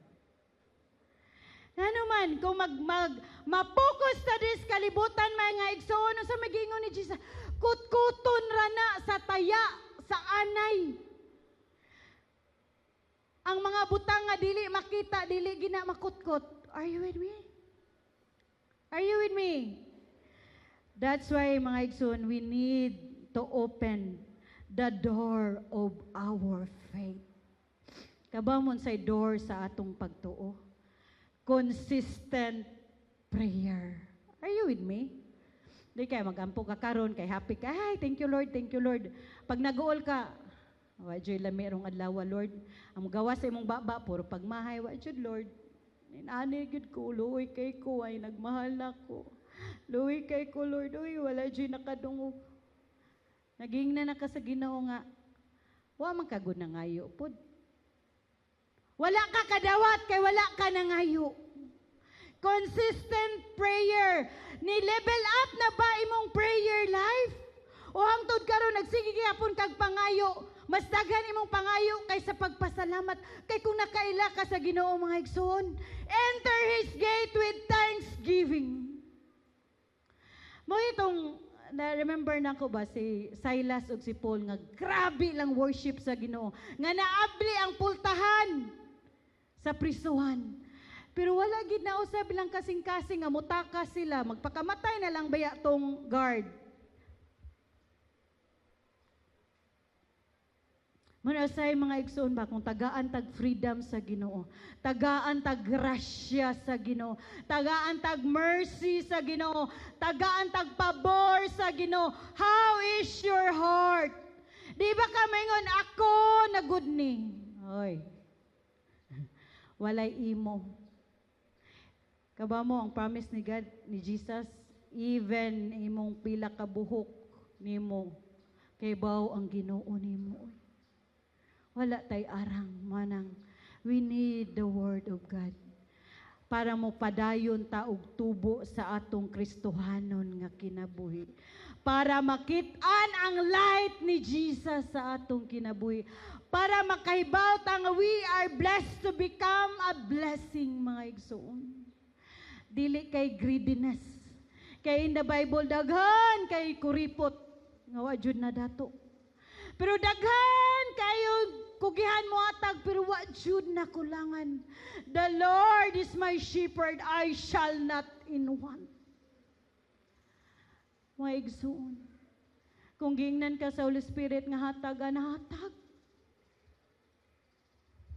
Ano man, kung mapokus sa dis kalibutan mga igsoon sa magingon ni Jesus, kutkuton rana sa taya, sa anay. Ang mga butang nga dili makita, dili gina makutkot. Are you with me? Are you with me? That's why mga igsoon, we need to open the door of our faith. Kabamon say door sa atong pagtuo. Consistent prayer. Are you with me? Di kaya magampo ka karon kay happy ka. Ay, thank you Lord, thank you Lord. Pag nag-uol ka, wadyoy lami rong adlaw Lord. Ang gawa sa imong baba puro pagmahay wadyoy Lord. Inani gid ko luoy kay ko ay nagmahal nako. Luoy kay ko Lord, oy wala jud nakadungog. Naging na ka sa Ginoo nga. Wa man ka gud nangayo pod. Wala ka kadawat kay wala ka nangayo. Consistent prayer. Ni-level up na ba imong prayer life? O hangtod karon nagsige gyapon kag pangayo, mas daghan imong pangayo kaysa pagpasalamat. Kay kung nakaila ka sa Ginoo mga igsoon, enter His gate with thanksgiving. Mo itong na-remember na ko ba si Silas ug si Paul nga grabe lang worship sa Ginoo. Nga naabli ang pultahan sa prisuhan. Pero wala gid na usab lang kasing-kasing nga mutaka sila, magpakamatay na lang baya tong guard. Manasay mga igsoon ba kung tagaan tag freedom sa Ginoo, tagaan tag grasya sa Ginoo, tagaan tag mercy sa Ginoo, tagaan tag pabor sa Ginoo. How is your heart? Di ba ka maingon ako na good ni? Oy. Walay imo. Kabamo ang promise ni God, ni Jesus, even imong pila ka buhok nimo kay baw ang Ginoo nimo. Wala tay arang manang. We need the word of God para mo padayon ta og tubo sa atong Kristohanon nga kinabuhi. Para makit-an ang light ni Jesus sa atong kinabuhi. Para makahibaw ta nga we are blessed to become a blessing mga igsoon. Dili kay greediness. Kay in the Bible daghan kay kuripot nga wa jud na dato. Pero daghan kayo kugihan mo atag pero wa jud na kulangan. The Lord is my shepherd, I shall not in want. Mga igsoon. Kung gingnan ka sa Holy Spirit nga hatagan, hatag.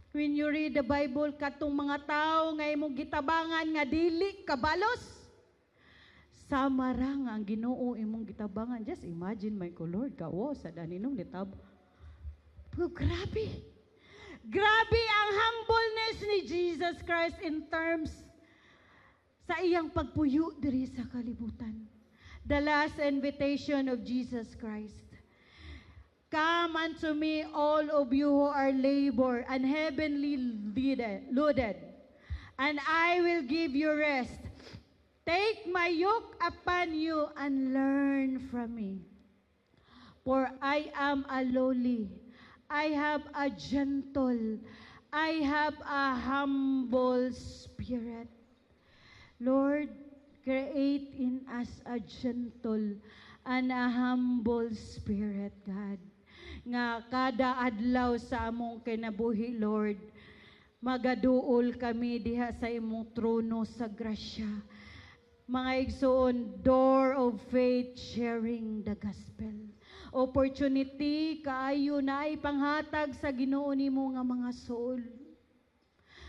When you read the Bible, katong mga tao nga imong gitabangan nga dili kabalos, sama ra nga ang Ginoo imong gitabangan. Just imagine, my Lord, kawo sa daninong litab. Pero grabe. Grabe ang humbleness ni Jesus Christ in terms sa iyang pagpuyo diri sa kalibutan. The last invitation of Jesus Christ. Come unto me, all of you who are labor and heavenly loaded, and I will give you rest. Take my yoke upon you and learn from me. For I am a lowly, I have a gentle, I have a humble spirit. Lord, create in us a gentle and a humble spirit, God. Nga kada adlaw sa among kinabuhi, Lord, magaduol kami diha sa imong trono sa grasya. mga igsoon, door of faith, sharing the gospel. Opportunity kaayo na ipanghatag sa Ginoo nimo nga mga soul.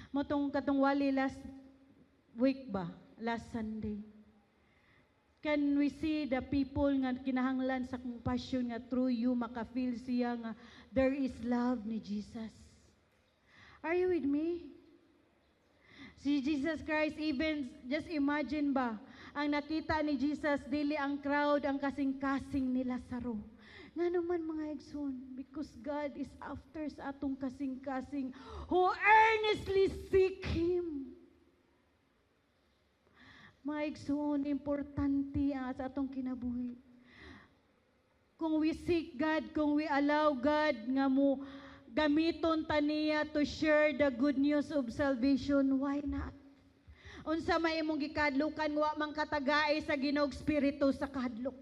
Motong katong wali last week ba? Last Sunday. Can we see the people nga kinahanglan sa compassion nga through you makafeel siya nga there is love ni Jesus. Are you with me? Si Jesus Christ, even, just imagine ba, ang nakita ni Jesus, dili ang crowd, ang kasing-kasing ni Lazaro. Nga naman mga igsoon, because God is after sa atong kasing-kasing who earnestly seek Him. Mga igsoon, importante sa atong kinabuhi. Kung we seek God, kung we allow God nga mo gamiton taniya to share the good news of salvation, why not? Unsa may imong gikadlukan wa man katagay sa Ginoong Espiritu sa kadlok.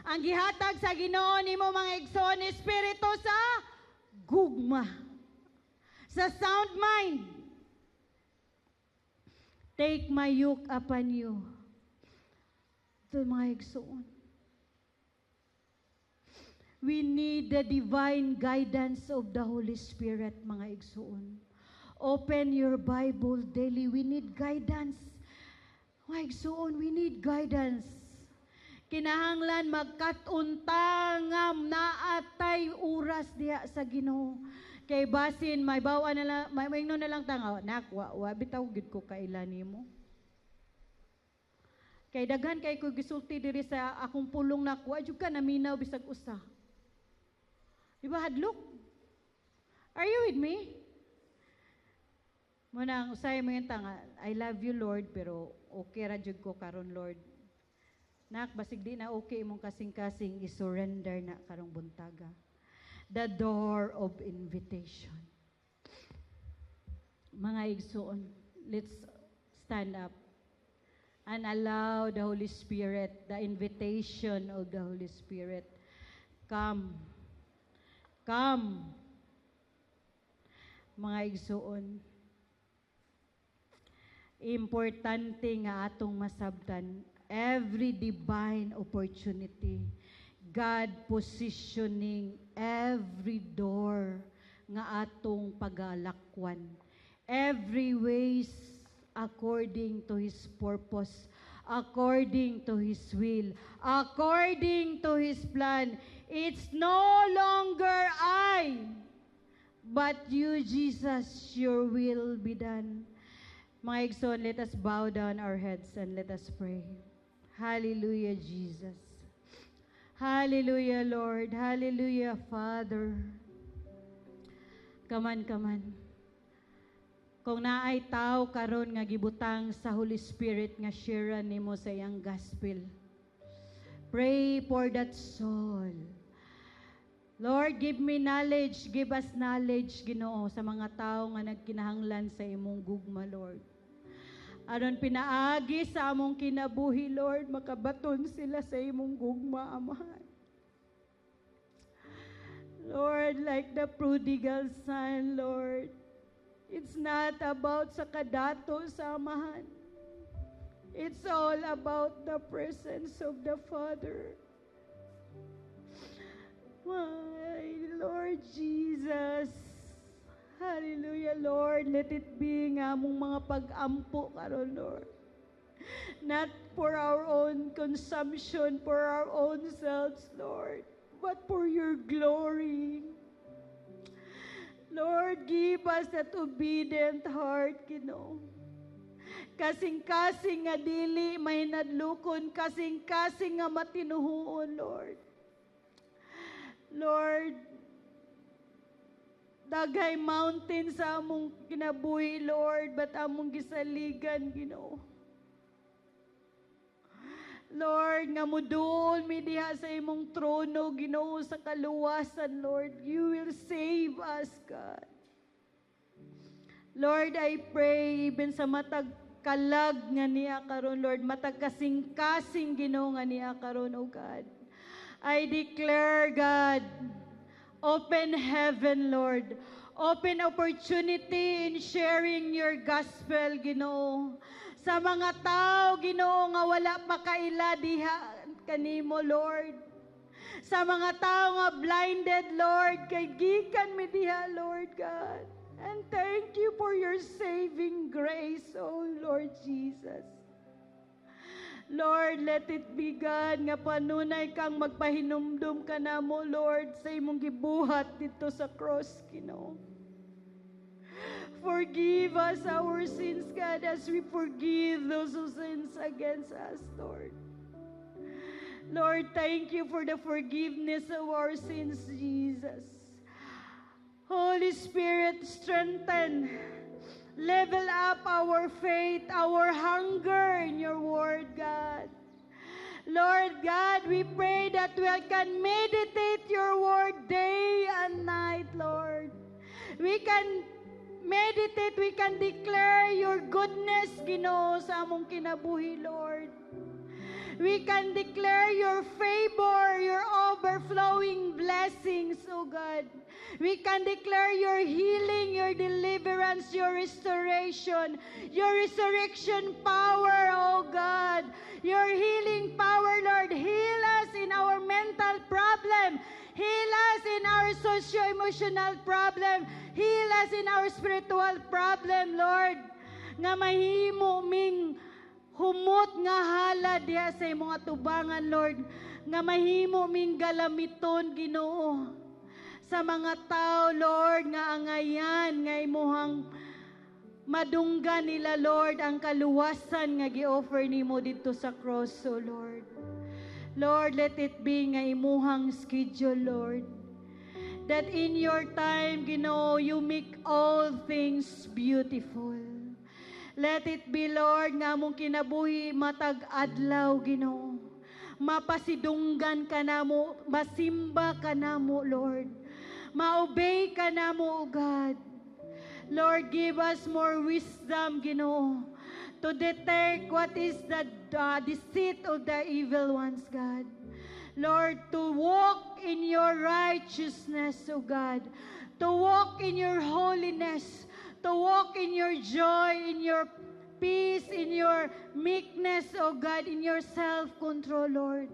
Ang gihatag sa Ginoo nimo mga igsoon espiritu sa gugma, sa sound mind. Take my yoke upon you. Ito mga igsoon. We need the divine guidance of the Holy Spirit, mga igsoon. Open your Bible daily. We need guidance. Mga igsoon, we need guidance. Kinahanglan magkatuntangam na atay oras diha sa Ginoo. Kay basin, may bawa na lang, may ingno na lang tanga, nakwa, bitaw gid ko kaila nimo. Kay daghan kay ko gisulti diri sa akong pulong nakwa, jud ka naminaw bisag usa. Diba hadlok? Are you with me? Muna ang usay mo yung tanga, I love you Lord, pero okay ra jud ko karon Lord. Nak, basig di na okay imong kasing-kasing, isurrender na karong buntaga. The door of invitation. Mga igsoon, let's stand up and allow the Holy Spirit, the invitation of the Holy Spirit, come. Come. Mga igsoon, importante nga atong masabtan, every divine opportunity, God positioning every door nga atong pagalakwan, every ways according to His purpose, according to His will, according to His plan. It's no longer I, but you, Jesus, your will be done. Mga igsoon, let us bow down our heads and let us pray. Hallelujah, Jesus. Hallelujah, Lord. Hallelujah, Father. Come on. Kung naay tao karon nga gibutang sa Holy Spirit nga share nimo sa iyang gospel, pray for that soul. Lord, give me knowledge, give us knowledge, Ginoo, sa mga tao nga nagkinahanglan sa imong gugma, Lord. Aron pinaagi sa among kinabuhi, Lord, makabaton sila sa imong gugma, Amahan. Lord, like the prodigal son, Lord, it's not about sa kadato sa Amahan. It's all about the presence of the Father. My Lord Jesus, hallelujah, Lord, let it be nga among mga pag-ampo karon, Lord. Not for our own consumption, for our own selves, Lord, but for your glory. Lord, give us that obedient heart, Ginoo. Kasing-kasing nga dili may nadlukon, kasing-kasing nga matinuhuon, Lord. Lord, daghay mountain sa among kinabuhi, Lord, but among gisaligan, Ginoo. Lord, nga muduol mi diha sa imong trono, Ginoo, sa kaluwasan, Lord. You will save us, God. Lord, I pray even sa matag kalag nga niya karon, Lord, matag kasing-kasing, Ginoo, nga niya karon, oh God. I declare, God, open heaven, Lord. Open opportunity in sharing your gospel, Ginoo, Sa mga tao, Ginoo, nga wala pa kaila diha kanimo, Lord. Sa mga tao nga blinded, Lord, kay gikan mi diha, Lord God. And thank you for your saving grace, oh Lord Jesus. Lord, let it be, God, nga panunay kang magpahinumdum ka na mo, Lord, sa imong gibuhat dito sa cross, Ginoo. Forgive us our sins, God, as we forgive those who sins against us, Lord. Lord, thank you for the forgiveness of our sins, Jesus. Holy Spirit, strengthen, level up our faith, our hunger in your word, God. Lord God, we pray that we can meditate your word day and night, Lord. We can meditate, we can declare your goodness, Ginoo, sa among kinabuhi, Lord. We can declare your favor, your overflowing blessings, oh God. We can declare your healing, your deliverance, your restoration, your resurrection power, oh God. Your healing power, Lord. Heal us in our mental problem. Heal us in our socio-emotional problem. Heal us in our spiritual problem, Lord. Nga mahimo ming humot nga hala diha sa imong atubangan, Lord. Nga mahimo ming galamiton, Ginoo. Sa mga tao, Lord, nga angayan, nga imuhang madunggan nila, Lord, ang kaluwasan nga gi-offer nimo dito sa cross, oh Lord. Lord, let it be nga imuhang schedule, Lord. That in your time, Ginoo, you make all things beautiful. Let it be, Lord, nga among kinabuhi matag adlaw, Ginoo. Mapasidunggan ka namo, masimba ka namo, Lord. Ma-obey ka namo, O God. Lord, give us more wisdom, Ginoo, to detect what is the deceit of the evil ones, God. Lord, to walk in your righteousness, O God. To walk in your holiness. To walk in your joy, in your peace, in your meekness, O God, in your self-control, Lord.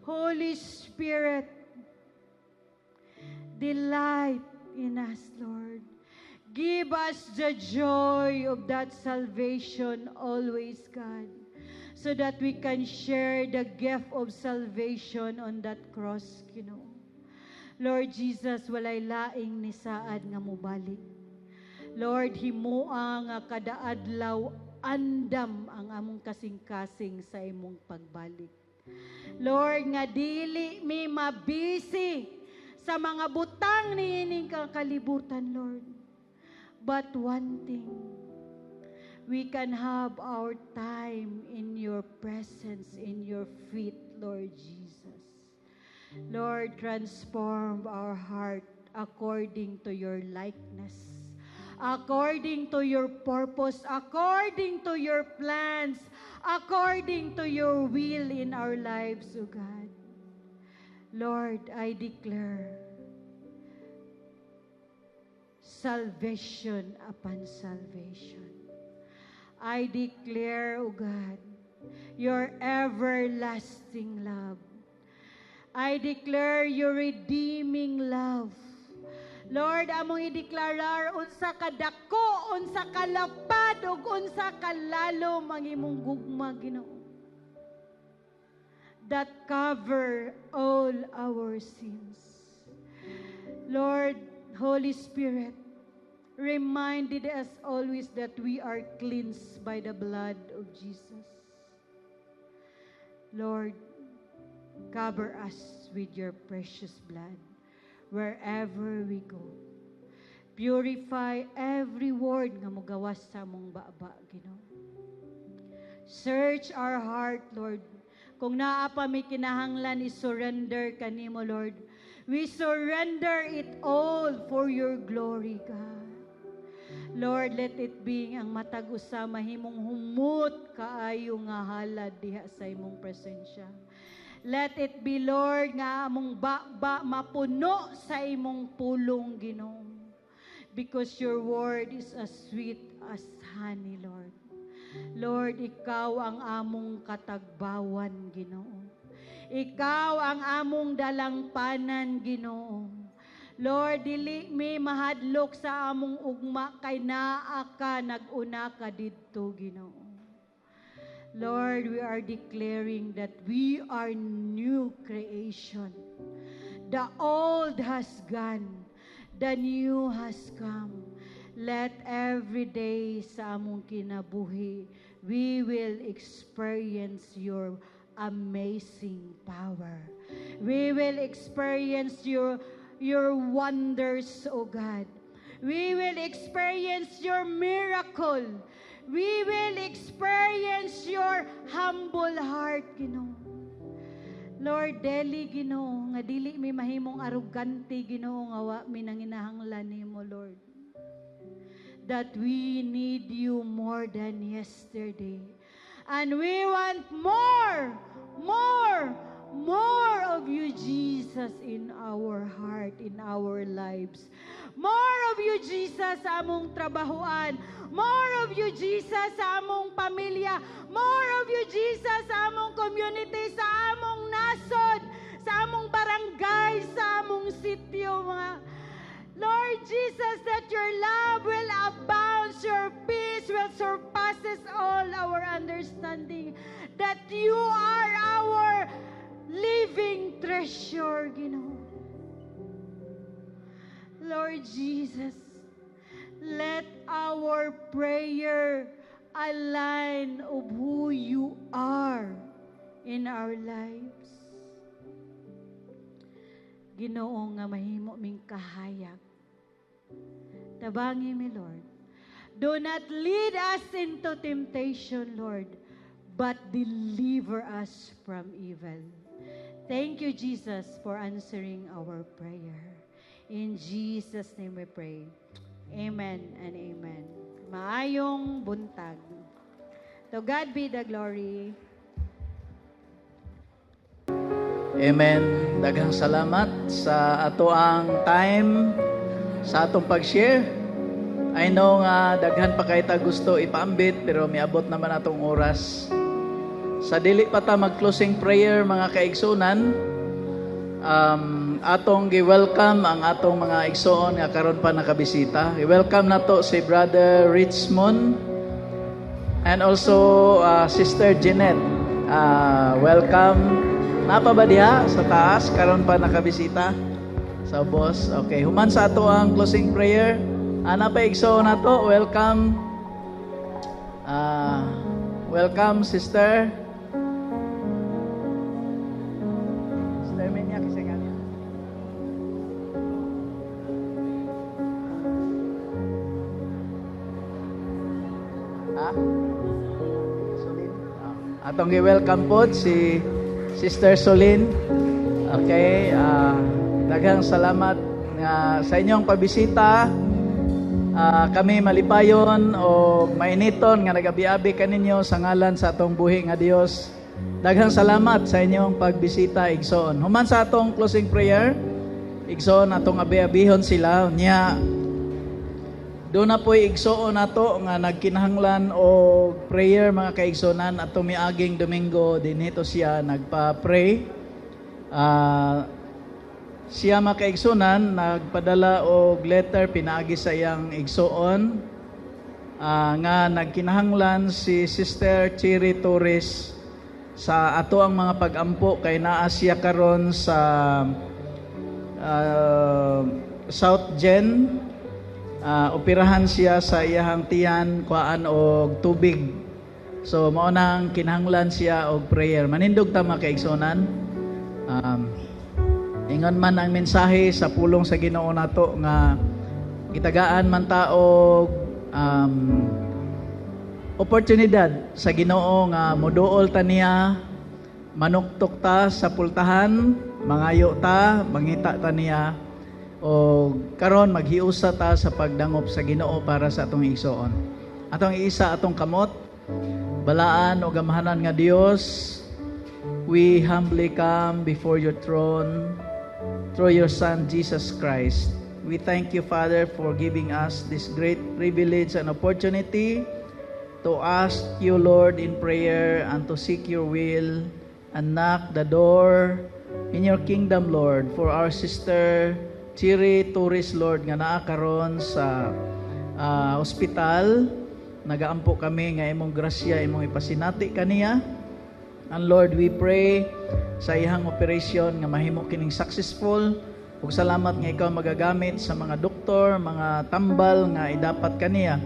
Holy Spirit, delight in us, Lord. Give us the joy of that salvation always, God, so that we can share the gift of salvation on that cross, Lord Jesus, walay laing ni saad nga mubalik. Lord, himuang nga kada adlaw andam ang among kasing-kasing sa imong pagbalik. Lord, nga dili mi mabisi sa mga butang niining kakalibutan, Lord. But one thing, we can have our time in your presence, in your feet, Lord Jesus. Lord, transform our heart according to your likeness, according to your purpose, according to your plans, according to your will in our lives, O God. Lord, I declare salvation upon salvation. I declare, O God, your everlasting love. I declare your redeeming love. Lord, among ideklarar unsa kadako, unsa kalapad, ug unsa kalalom ang imong gugma, Ginoo, that cover all our sins. Lord, Holy Spirit, reminded us always that we are cleansed by the blood of Jesus. Lord, cover us with your precious blood wherever we go. Purify every word nga mogawas sa among baba, Ginoo. Search our heart, Lord. Kung naa pa may kinahanglan, i-surrender kanimo, Lord. We surrender it all for your glory, God. Lord, let it be ang matag usa mahimong humot kaayo nga halad diha sa imong presensya. Let it be, Lord, nga among mapuno sa imong pulong, Ginoo. Because your word is as sweet as honey, Lord. Lord, ikaw ang among katagbawan, Ginoo. Ikaw ang among dalangpanan, Ginoo. Lord, dili mi mahadlok sa among ugma kay naa ka nag-una ka didto, Ginoo. Lord, we are declaring that we are new creation. The old has gone, the new has come. Let every day sa among kinabuhi, we will experience your amazing power. We will experience your wonders, O God. We will experience your miracle. We will experience your humble heart, Ginoo. Lord, deli, Ginoo, nga dili mi mahimong arugante, Ginoo, nga wa mi nanginahanglan nimo, Lord. That we need you more than yesterday. And we want more of you, Jesus, in our heart, in our lives. More of you, Jesus, sa among trabahuan. More of you, Jesus, sa among pamilya. More of you, Jesus, sa among community, sa among nasod, sa among barangay, sa among sityo, mga Lord Jesus, that your love will abound, your peace will surpasses all our understanding, that you are our living treasure, Ginoo. Lord Jesus, let our prayer align of who you are in our lives. Ginoo nga mahimo ming kahayag. Tabangi mi, Lord. Do not lead us into temptation, Lord, but deliver us from evil. Thank you, Jesus, for answering our prayer. In Jesus' name we pray. Amen and amen. Maayong buntag. To God be the glory. Amen. Daghang salamat sa ato ang time, sa atong pag-share. I know nga daghan pa kay ta gusto ipaambit, pero miabot naman atong oras. Sa dili pa ta mag-closing prayer, mga kaigsunan, atong gi-welcome ang atong mga igsoon nga karon pa nakabisita. I-welcome nato si Brother Richmond and also Sister Jeanette. Welcome. Napa ba diha sa taas karon pa nakabisita sa boss? Okay, human sa ato ang closing prayer. Ana pa igsoon nato, welcome. Welcome, sister. Sister Menya kisagan. Solin. Atong gi-welcome po si Sister Solin. Okay, daghang salamat nga sa inyong pabisita. Kami malipayon o mainiton nga nagabi-abi kaninyo sa ngalan sa atong buhi nga Dios. Daghang salamat sa inyong pagbisita, igsoon. Human sa atong closing prayer, igsoon atong abi-abihon sila nya. Doon na po'y igsoon nato nga nagkinahanglan o prayer, mga kaigsonan, at tumiaging Domingo din ito siya nagpa-pray. Siya, mga kaigsonan, nagpadala og letter pinaagi sa iyang igsoon nga nagkinahanglan si Sister Chiri Torres sa ato ang mga pag-ampo kay naa siya karon sa South Gen. Operahan siya sa iyahang tiyan, kuhaan og tubig. So mao nang kinahanglan siya og prayer. Manindog ta mga kaigsonan. Ingon man ang mensahe sa pulong sa Ginoo nato nga gitagaan man ta og oportunidad sa Ginoo nga moduol ta niya, manuktok ta sa pultahan, mangayo ta, mangita ta niya, o karon maghiusa ta sa pagdangop sa Ginoo para sa atong igsoon. Atong iisa atong kamot, balaan o gamahanan nga Dios, we humbly come before your throne through your Son Jesus Christ. We thank you, Father, for giving us this great privilege and opportunity to to ask you, Lord, in prayer and to seek your will and knock the door in your kingdom, Lord, for our sister Chiri Torres, Lord, nga naa karon sa ospital. Nagaampo kami nga imong grasya, imong ipasinati kaniya. And Lord, we pray sa ihang operation nga mahimo kining successful. Ug salamat nga ikaw magagamit sa mga doktor, mga tambal nga idapat kaniya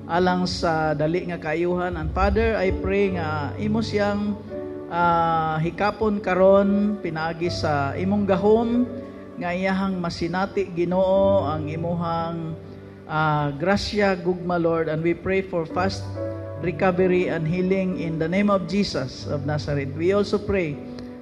alang sa dali nga kaayuhan. And Father, I pray nga imo siyang hikapon karon pinaagi sa imong gahom nga iyahang masinati, Ginoo, ang imuhang grasya gugma, Lord, and we pray for fast recovery and healing in the name of Jesus of Nazareth. We also pray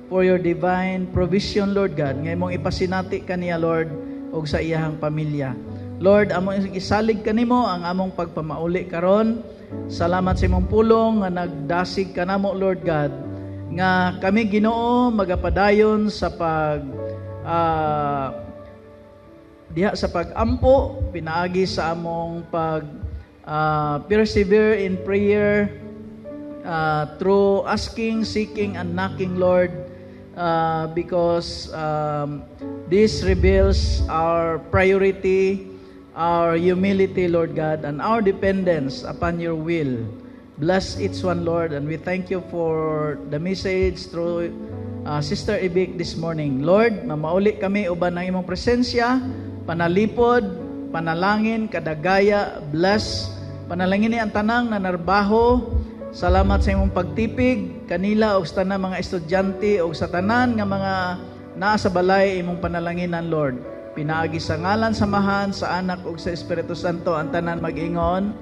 for your divine provision, Lord God, nga imong ipasinati kaniya, Lord, og sa iyahang pamilya. Lord, among isalig kanimo ang among pagpamauli karon. Salamat sa imong pulong nga nagdasig kanamo, Lord God, nga kami, Ginoo, magapadayon sa diha sa pagampo pinaagi sa among persevere in prayer through asking, seeking, and knocking, Lord, because this reveals our priority, our humility, Lord God, and our dependence upon your will. Bless each one, Lord, and we thank you for the message through Sister Ibik this morning. Lord, mamauli kami uban ng imong presensya, panalipod, panalangin, kadagaya, bless, panalangin ni ang tanang na narbaho. Salamat sa imong pagtipig kanila o sa tanang mga estudyante o sa tanan nga mga naa sa balay imong panalanginan, Lord. Pinaagi sa ngalan, samahan, sa anak o sa Espiritu Santo ang tanan mag-ingon.